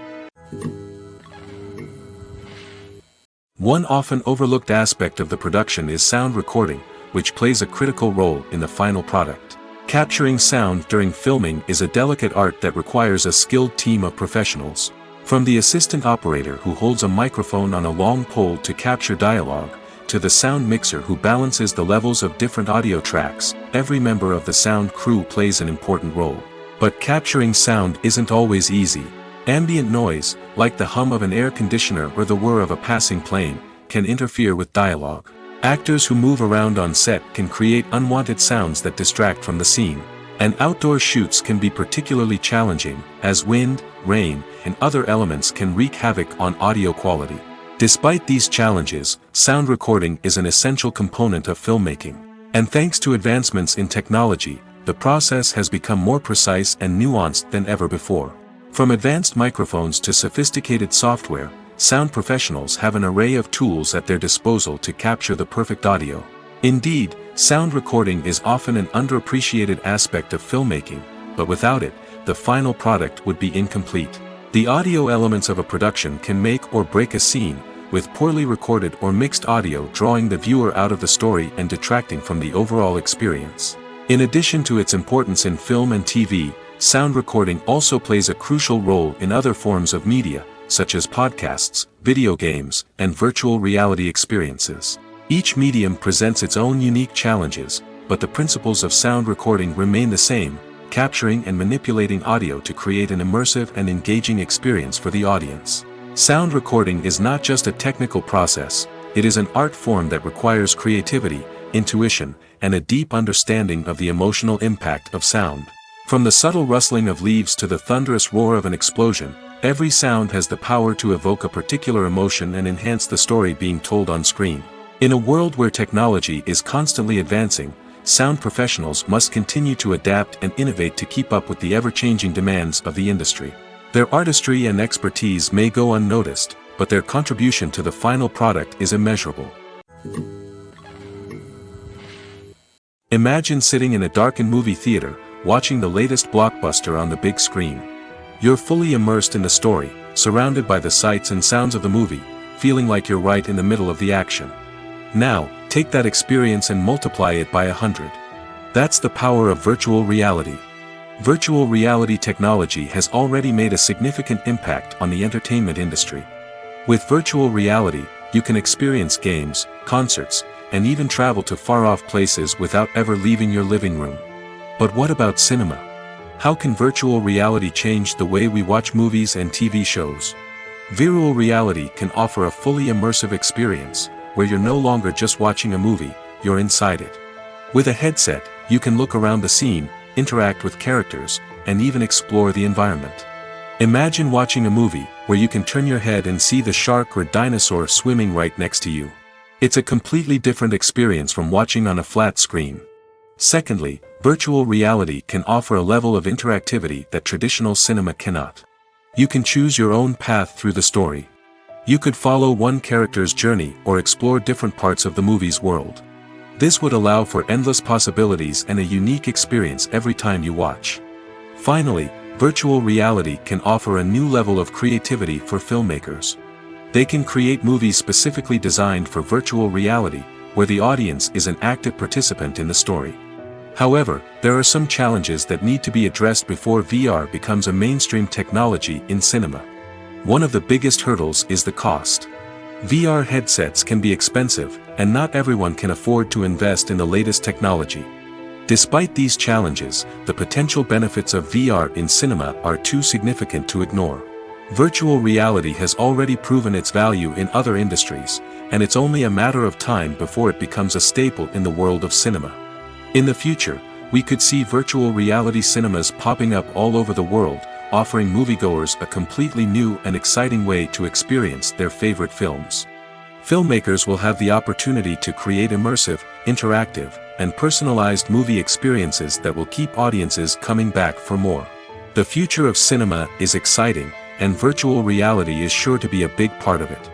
One often overlooked aspect of the production is sound recording, which plays a critical role in the final product. Capturing sound during filming is a delicate art that requires a skilled team of professionals. From the assistant operator who holds a microphone on a long pole to capture dialogue, to the sound mixer who balances the levels of different audio tracks, every member of the sound crew plays an important role. But capturing sound isn't always easy. Ambient noise, like the hum of an air conditioner or the whir of a passing plane, can interfere with dialogue. Actors who move around on set can create unwanted sounds that distract from the scene. And outdoor shoots can be particularly challenging, as wind, rain, and other elements can wreak havoc on audio quality. Despite these challenges, sound recording is an essential component of filmmaking. And thanks to advancements in technology, the process has become more precise and nuanced than ever before. From advanced microphones to sophisticated software, sound professionals have an array of tools at their disposal to capture the perfect audio. Indeed, sound recording is often an underappreciated aspect of filmmaking, but without it, the final product would be incomplete. The audio elements of a production can make or break a scene, with poorly recorded or mixed audio drawing the viewer out of the story and detracting from the overall experience. In addition to its importance in film and TV, sound recording also plays a crucial role in other forms of media, such as podcasts, video games, and virtual reality experiences. Each medium presents its own unique challenges, but the principles of sound recording remain the same, capturing and manipulating audio to create an immersive and engaging experience for the audience. Sound recording is not just a technical process, it is an art form that requires creativity, intuition, and a deep understanding of the emotional impact of sound. From the subtle rustling of leaves to the thunderous roar of an explosion, every sound has the power to evoke a particular emotion and enhance the story being told on screen. In a world where technology is constantly advancing, sound professionals must continue to adapt and innovate to keep up with the ever-changing demands of the industry. Their artistry and expertise may go unnoticed, but their contribution to the final product is immeasurable. Imagine sitting in a darkened movie theater, watching the latest blockbuster on the big screen. You're fully immersed in the story, surrounded by the sights and sounds of the movie, feeling like you're right in the middle of the action. Now, take that experience and multiply it by 100. That's the power of virtual reality. Virtual reality technology has already made a significant impact on the entertainment industry. With virtual reality, you can experience games, concerts, and even travel to far-off places without ever leaving your living room. But what about cinema? How can virtual reality change the way we watch movies and TV shows? Virtual reality can offer a fully immersive experience, where you're no longer just watching a movie, you're inside it. With a headset, you can look around the scene, interact with characters, and even explore the environment. Imagine watching a movie, where you can turn your head and see the shark or dinosaur swimming right next to you. It's a completely different experience from watching on a flat screen. Secondly, virtual reality can offer a level of interactivity that traditional cinema cannot. You can choose your own path through the story. You could follow one character's journey or explore different parts of the movie's world. This would allow for endless possibilities and a unique experience every time you watch. Finally, virtual reality can offer a new level of creativity for filmmakers. They can create movies specifically designed for virtual reality, where the audience is an active participant in the story. However, there are some challenges that need to be addressed before VR becomes a mainstream technology in cinema. One of the biggest hurdles is the cost. VR headsets can be expensive, and not everyone can afford to invest in the latest technology. Despite these challenges, the potential benefits of VR in cinema are too significant to ignore. Virtual reality has already proven its value in other industries, and it's only a matter of time before it becomes a staple in the world of cinema. In the future, we could see virtual reality cinemas popping up all over the world, offering moviegoers a completely new and exciting way to experience their favorite films. Filmmakers will have the opportunity to create immersive, interactive, and personalized movie experiences that will keep audiences coming back for more. The future of cinema is exciting, and virtual reality is sure to be a big part of it.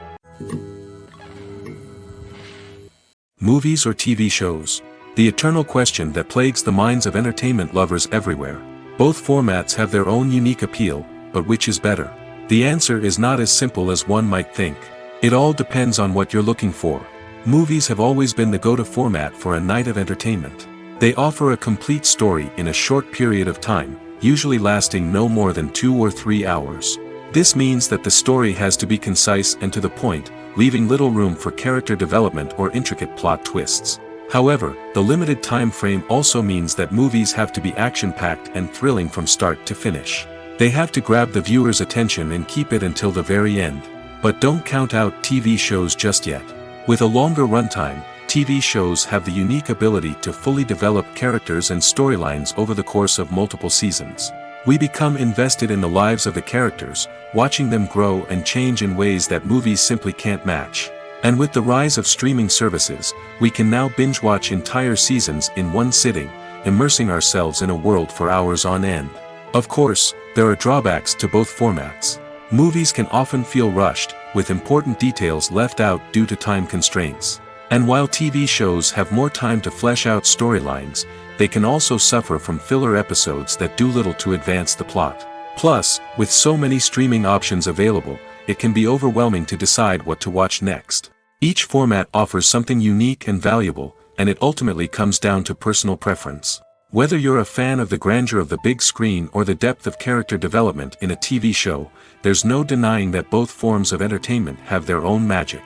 Movies or TV shows? The eternal question that plagues the minds of entertainment lovers everywhere. Both formats have their own unique appeal, but which is better? The answer is not as simple as one might think. It all depends on what you're looking for. Movies have always been the go-to format for a night of entertainment. They offer a complete story in a short period of time, usually lasting no more than 2 or 3 hours. This means that the story has to be concise and to the point, leaving little room for character development or intricate plot twists. However, the limited time frame also means that movies have to be action-packed and thrilling from start to finish. They have to grab the viewer's attention and keep it until the very end. But don't count out TV shows just yet. With a longer runtime, TV shows have the unique ability to fully develop characters and storylines over the course of multiple seasons. We become invested in the lives of the characters, watching them grow and change in ways that movies simply can't match. And with the rise of streaming services, we can now binge-watch entire seasons in one sitting, immersing ourselves in a world for hours on end. Of course, there are drawbacks to both formats. Movies can often feel rushed, with important details left out due to time constraints. And while TV shows have more time to flesh out storylines, they can also suffer from filler episodes that do little to advance the plot. Plus, with so many streaming options available, it can be overwhelming to decide what to watch next. Each format offers something unique and valuable, and it ultimately comes down to personal preference. Whether you're a fan of the grandeur of the big screen or the depth of character development in a TV show, there's no denying that both forms of entertainment have their own magic.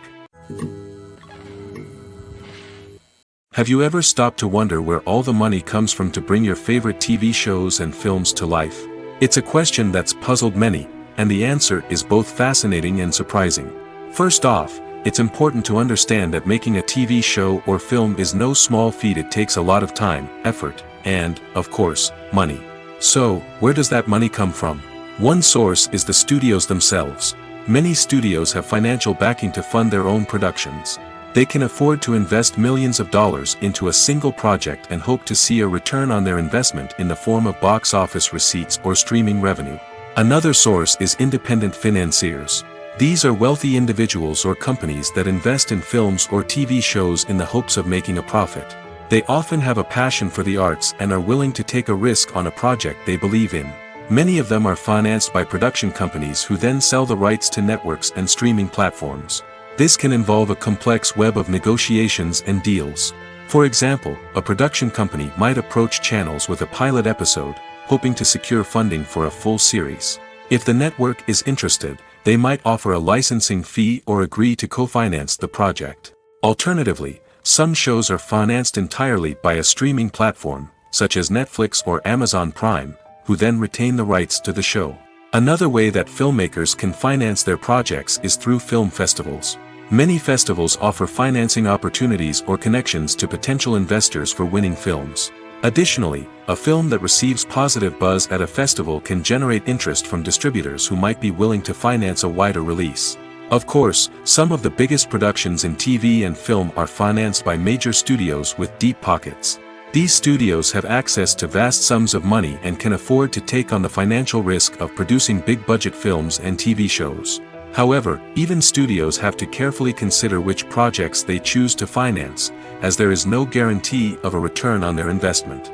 Have you ever stopped to wonder where all the money comes from to bring your favorite TV shows and films to life? It's a question that's puzzled many, and the answer is both fascinating and surprising. First off, it's important to understand that making a TV show or film is no small feat. It takes a lot of time, effort, and, of course, money. So, where does that money come from? One source is the studios themselves. Many studios have financial backing to fund their own productions. They can afford to invest millions of dollars into a single project and hope to see a return on their investment in the form of box office receipts or streaming revenue. Another source is independent financiers. These are wealthy individuals or companies that invest in films or TV shows in the hopes of making a profit. They often have a passion for the arts and are willing to take a risk on a project they believe in. Many of them are financed by production companies who then sell the rights to networks and streaming platforms. This can involve a complex web of negotiations and deals. For example, a production company might approach channels with a pilot episode, hoping to secure funding for a full series. If the network is interested, they might offer a licensing fee or agree to co-finance the project. Alternatively, some shows are financed entirely by a streaming platform, such as Netflix or Amazon Prime, who then retain the rights to the show. Another way that filmmakers can finance their projects is through film festivals. Many festivals offer financing opportunities or connections to potential investors for winning films. Additionally, a film that receives positive buzz at a festival can generate interest from distributors who might be willing to finance a wider release. Of course, some of the biggest productions in TV and film are financed by major studios with deep pockets. These studios have access to vast sums of money and can afford to take on the financial risk of producing big-budget films and TV shows. However, even studios have to carefully consider which projects they choose to finance, as there is no guarantee of a return on their investment.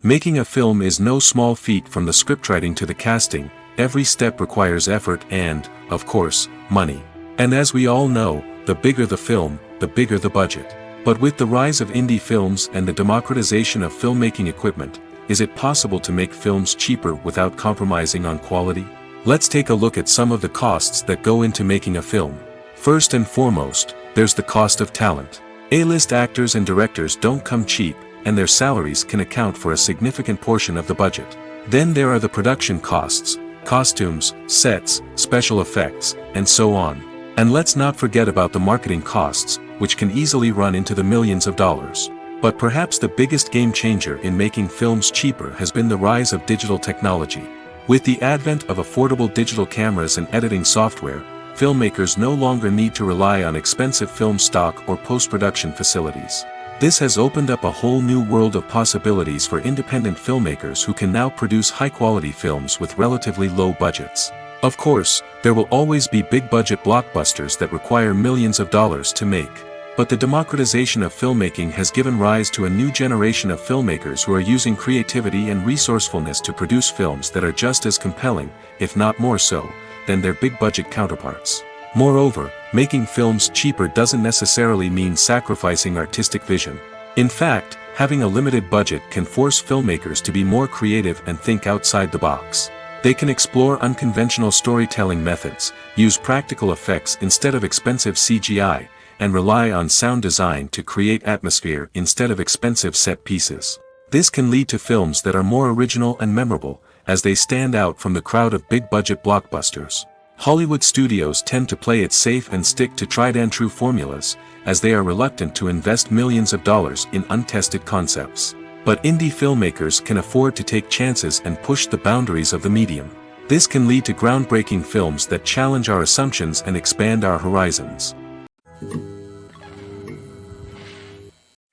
Making a film is no small feat. From the scriptwriting to the casting, every step requires effort and, of course, money. And as we all know, the bigger the film, the bigger the budget. But with the rise of indie films and the democratization of filmmaking equipment, is it possible to make films cheaper without compromising on quality? Let's take a look at some of the costs that go into making a film. First and foremost, there's the cost of talent. A-list actors and directors don't come cheap, and their salaries can account for a significant portion of the budget. Then there are the production costs, costumes, sets, special effects, and so on. And let's not forget about the marketing costs, which can easily run into the millions of dollars. But perhaps the biggest game changer in making films cheaper has been the rise of digital technology. With the advent of affordable digital cameras and editing software, filmmakers no longer need to rely on expensive film stock or post-production facilities. This has opened up a whole new world of possibilities for independent filmmakers who can now produce high-quality films with relatively low budgets. Of course, there will always be big-budget blockbusters that require millions of dollars to make. But the democratization of filmmaking has given rise to a new generation of filmmakers who are using creativity and resourcefulness to produce films that are just as compelling, if not more so, than their big-budget counterparts. Moreover, making films cheaper doesn't necessarily mean sacrificing artistic vision. In fact, having a limited budget can force filmmakers to be more creative and think outside the box. They can explore unconventional storytelling methods, use practical effects instead of expensive CGI, and rely on sound design to create atmosphere instead of expensive set pieces. This can lead to films that are more original and memorable, as they stand out from the crowd of big-budget blockbusters. Hollywood studios tend to play it safe and stick to tried-and-true formulas, as they are reluctant to invest millions of dollars in untested concepts. But indie filmmakers can afford to take chances and push the boundaries of the medium. This can lead to groundbreaking films that challenge our assumptions and expand our horizons.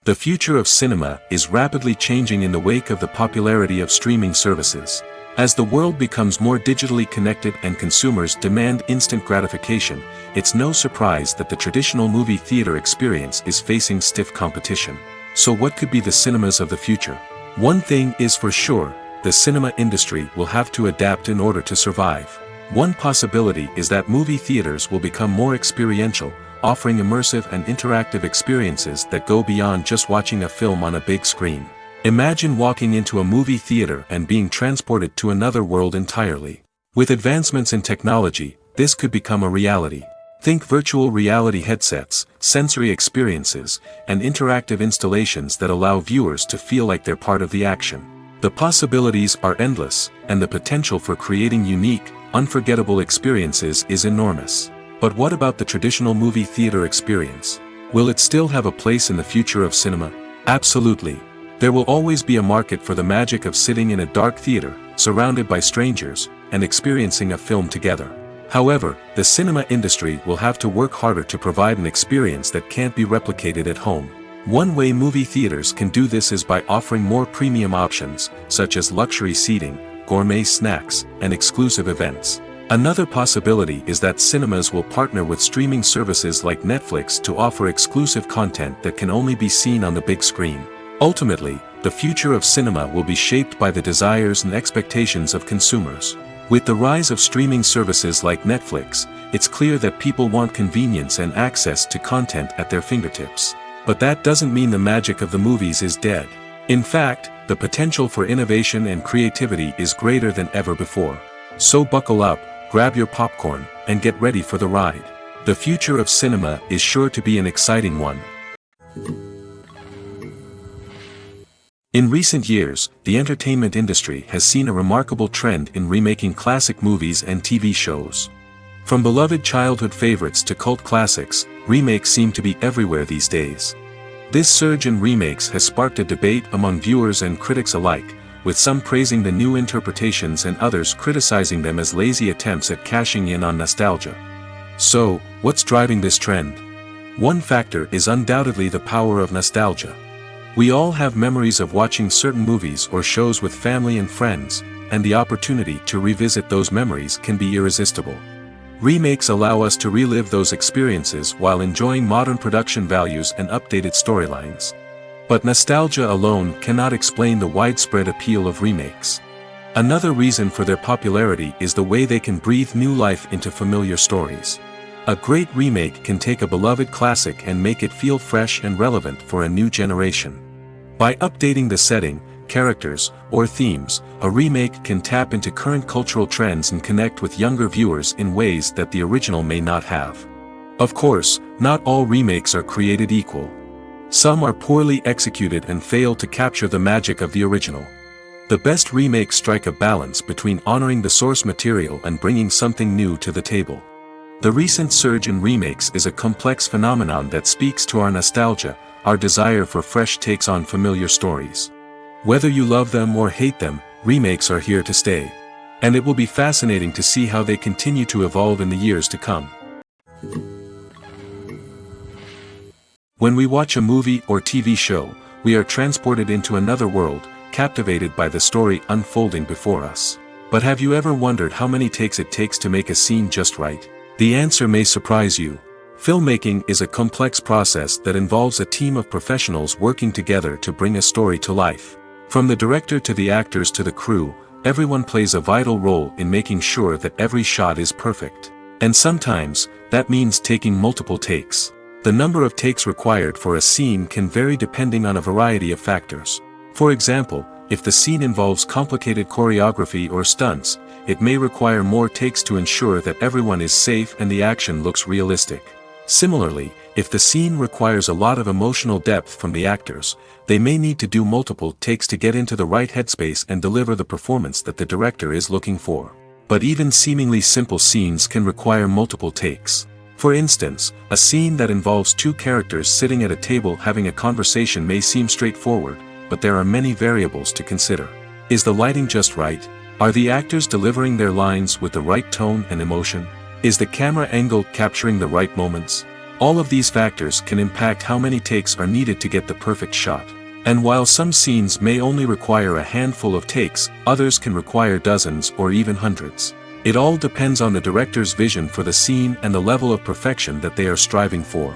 The future of cinema is rapidly changing in the wake of the popularity of streaming services. As the world becomes more digitally connected and consumers demand instant gratification, it's no surprise that the traditional movie theater experience is facing stiff competition. So what could be the cinemas of the future? One thing is for sure, the cinema industry will have to adapt in order to survive. One possibility is that movie theaters will become more experiential, offering immersive and interactive experiences that go beyond just watching a film on a big screen. Imagine walking into a movie theater and being transported to another world entirely. With advancements in technology, this could become a reality. Think virtual reality headsets, sensory experiences, and interactive installations that allow viewers to feel like they're part of the action. The possibilities are endless, and the potential for creating unique, unforgettable experiences is enormous. But what about the traditional movie theater experience? Will it still have a place in the future of cinema? Absolutely. There will always be a market for the magic of sitting in a dark theater, surrounded by strangers, and experiencing a film together. However, the cinema industry will have to work harder to provide an experience that can't be replicated at home. One way movie theaters can do this is by offering more premium options, such as luxury seating, gourmet snacks, and exclusive events. Another possibility is that cinemas will partner with streaming services like Netflix to offer exclusive content that can only be seen on the big screen. Ultimately, the future of cinema will be shaped by the desires and expectations of consumers. With the rise of streaming services like Netflix, it's clear that people want convenience and access to content at their fingertips. But that doesn't mean the magic of the movies is dead. In fact, the potential for innovation and creativity is greater than ever before. So buckle up, grab your popcorn, and get ready for the ride. The future of cinema is sure to be an exciting one. In recent years, the entertainment industry has seen a remarkable trend in remaking classic movies and TV shows. From beloved childhood favorites to cult classics, remakes seem to be everywhere these days. This surge in remakes has sparked a debate among viewers and critics alike, with some praising the new interpretations and others criticizing them as lazy attempts at cashing in on nostalgia. So, what's driving this trend? One factor is undoubtedly the power of nostalgia. We all have memories of watching certain movies or shows with family and friends, and the opportunity to revisit those memories can be irresistible. Remakes allow us to relive those experiences while enjoying modern production values and updated storylines. But nostalgia alone cannot explain the widespread appeal of remakes. Another reason for their popularity is the way they can breathe new life into familiar stories. A great remake can take a beloved classic and make it feel fresh and relevant for a new generation. By updating the setting, characters, or themes, a remake can tap into current cultural trends and connect with younger viewers in ways that the original may not have. Of course, not all remakes are created equal. Some are poorly executed and fail to capture the magic of the original. The best remakes strike a balance between honoring the source material and bringing something new to the table. The recent surge in remakes is a complex phenomenon that speaks to our nostalgia, our desire for fresh takes on familiar stories. Whether you love them or hate them, remakes are here to stay. And it will be fascinating to see how they continue to evolve in the years to come. When we watch a movie or TV show, we are transported into another world, captivated by the story unfolding before us. But have you ever wondered how many takes it takes to make a scene just right? The answer may surprise you. Filmmaking is a complex process that involves a team of professionals working together to bring a story to life. From the director to the actors to the crew, everyone plays a vital role in making sure that every shot is perfect. And sometimes, that means taking multiple takes. The number of takes required for a scene can vary depending on a variety of factors. For example, if the scene involves complicated choreography or stunts, it may require more takes to ensure that everyone is safe and the action looks realistic. Similarly, if the scene requires a lot of emotional depth from the actors, they may need to do multiple takes to get into the right headspace and deliver the performance that the director is looking for. But even seemingly simple scenes can require multiple takes. For instance, a scene that involves two characters sitting at a table having a conversation may seem straightforward, but there are many variables to consider. Is the lighting just right? Are the actors delivering their lines with the right tone and emotion? Is the camera angle capturing the right moments? All of these factors can impact how many takes are needed to get the perfect shot. And while some scenes may only require a handful of takes, others can require dozens or even hundreds. It all depends on the director's vision for the scene and the level of perfection that they are striving for.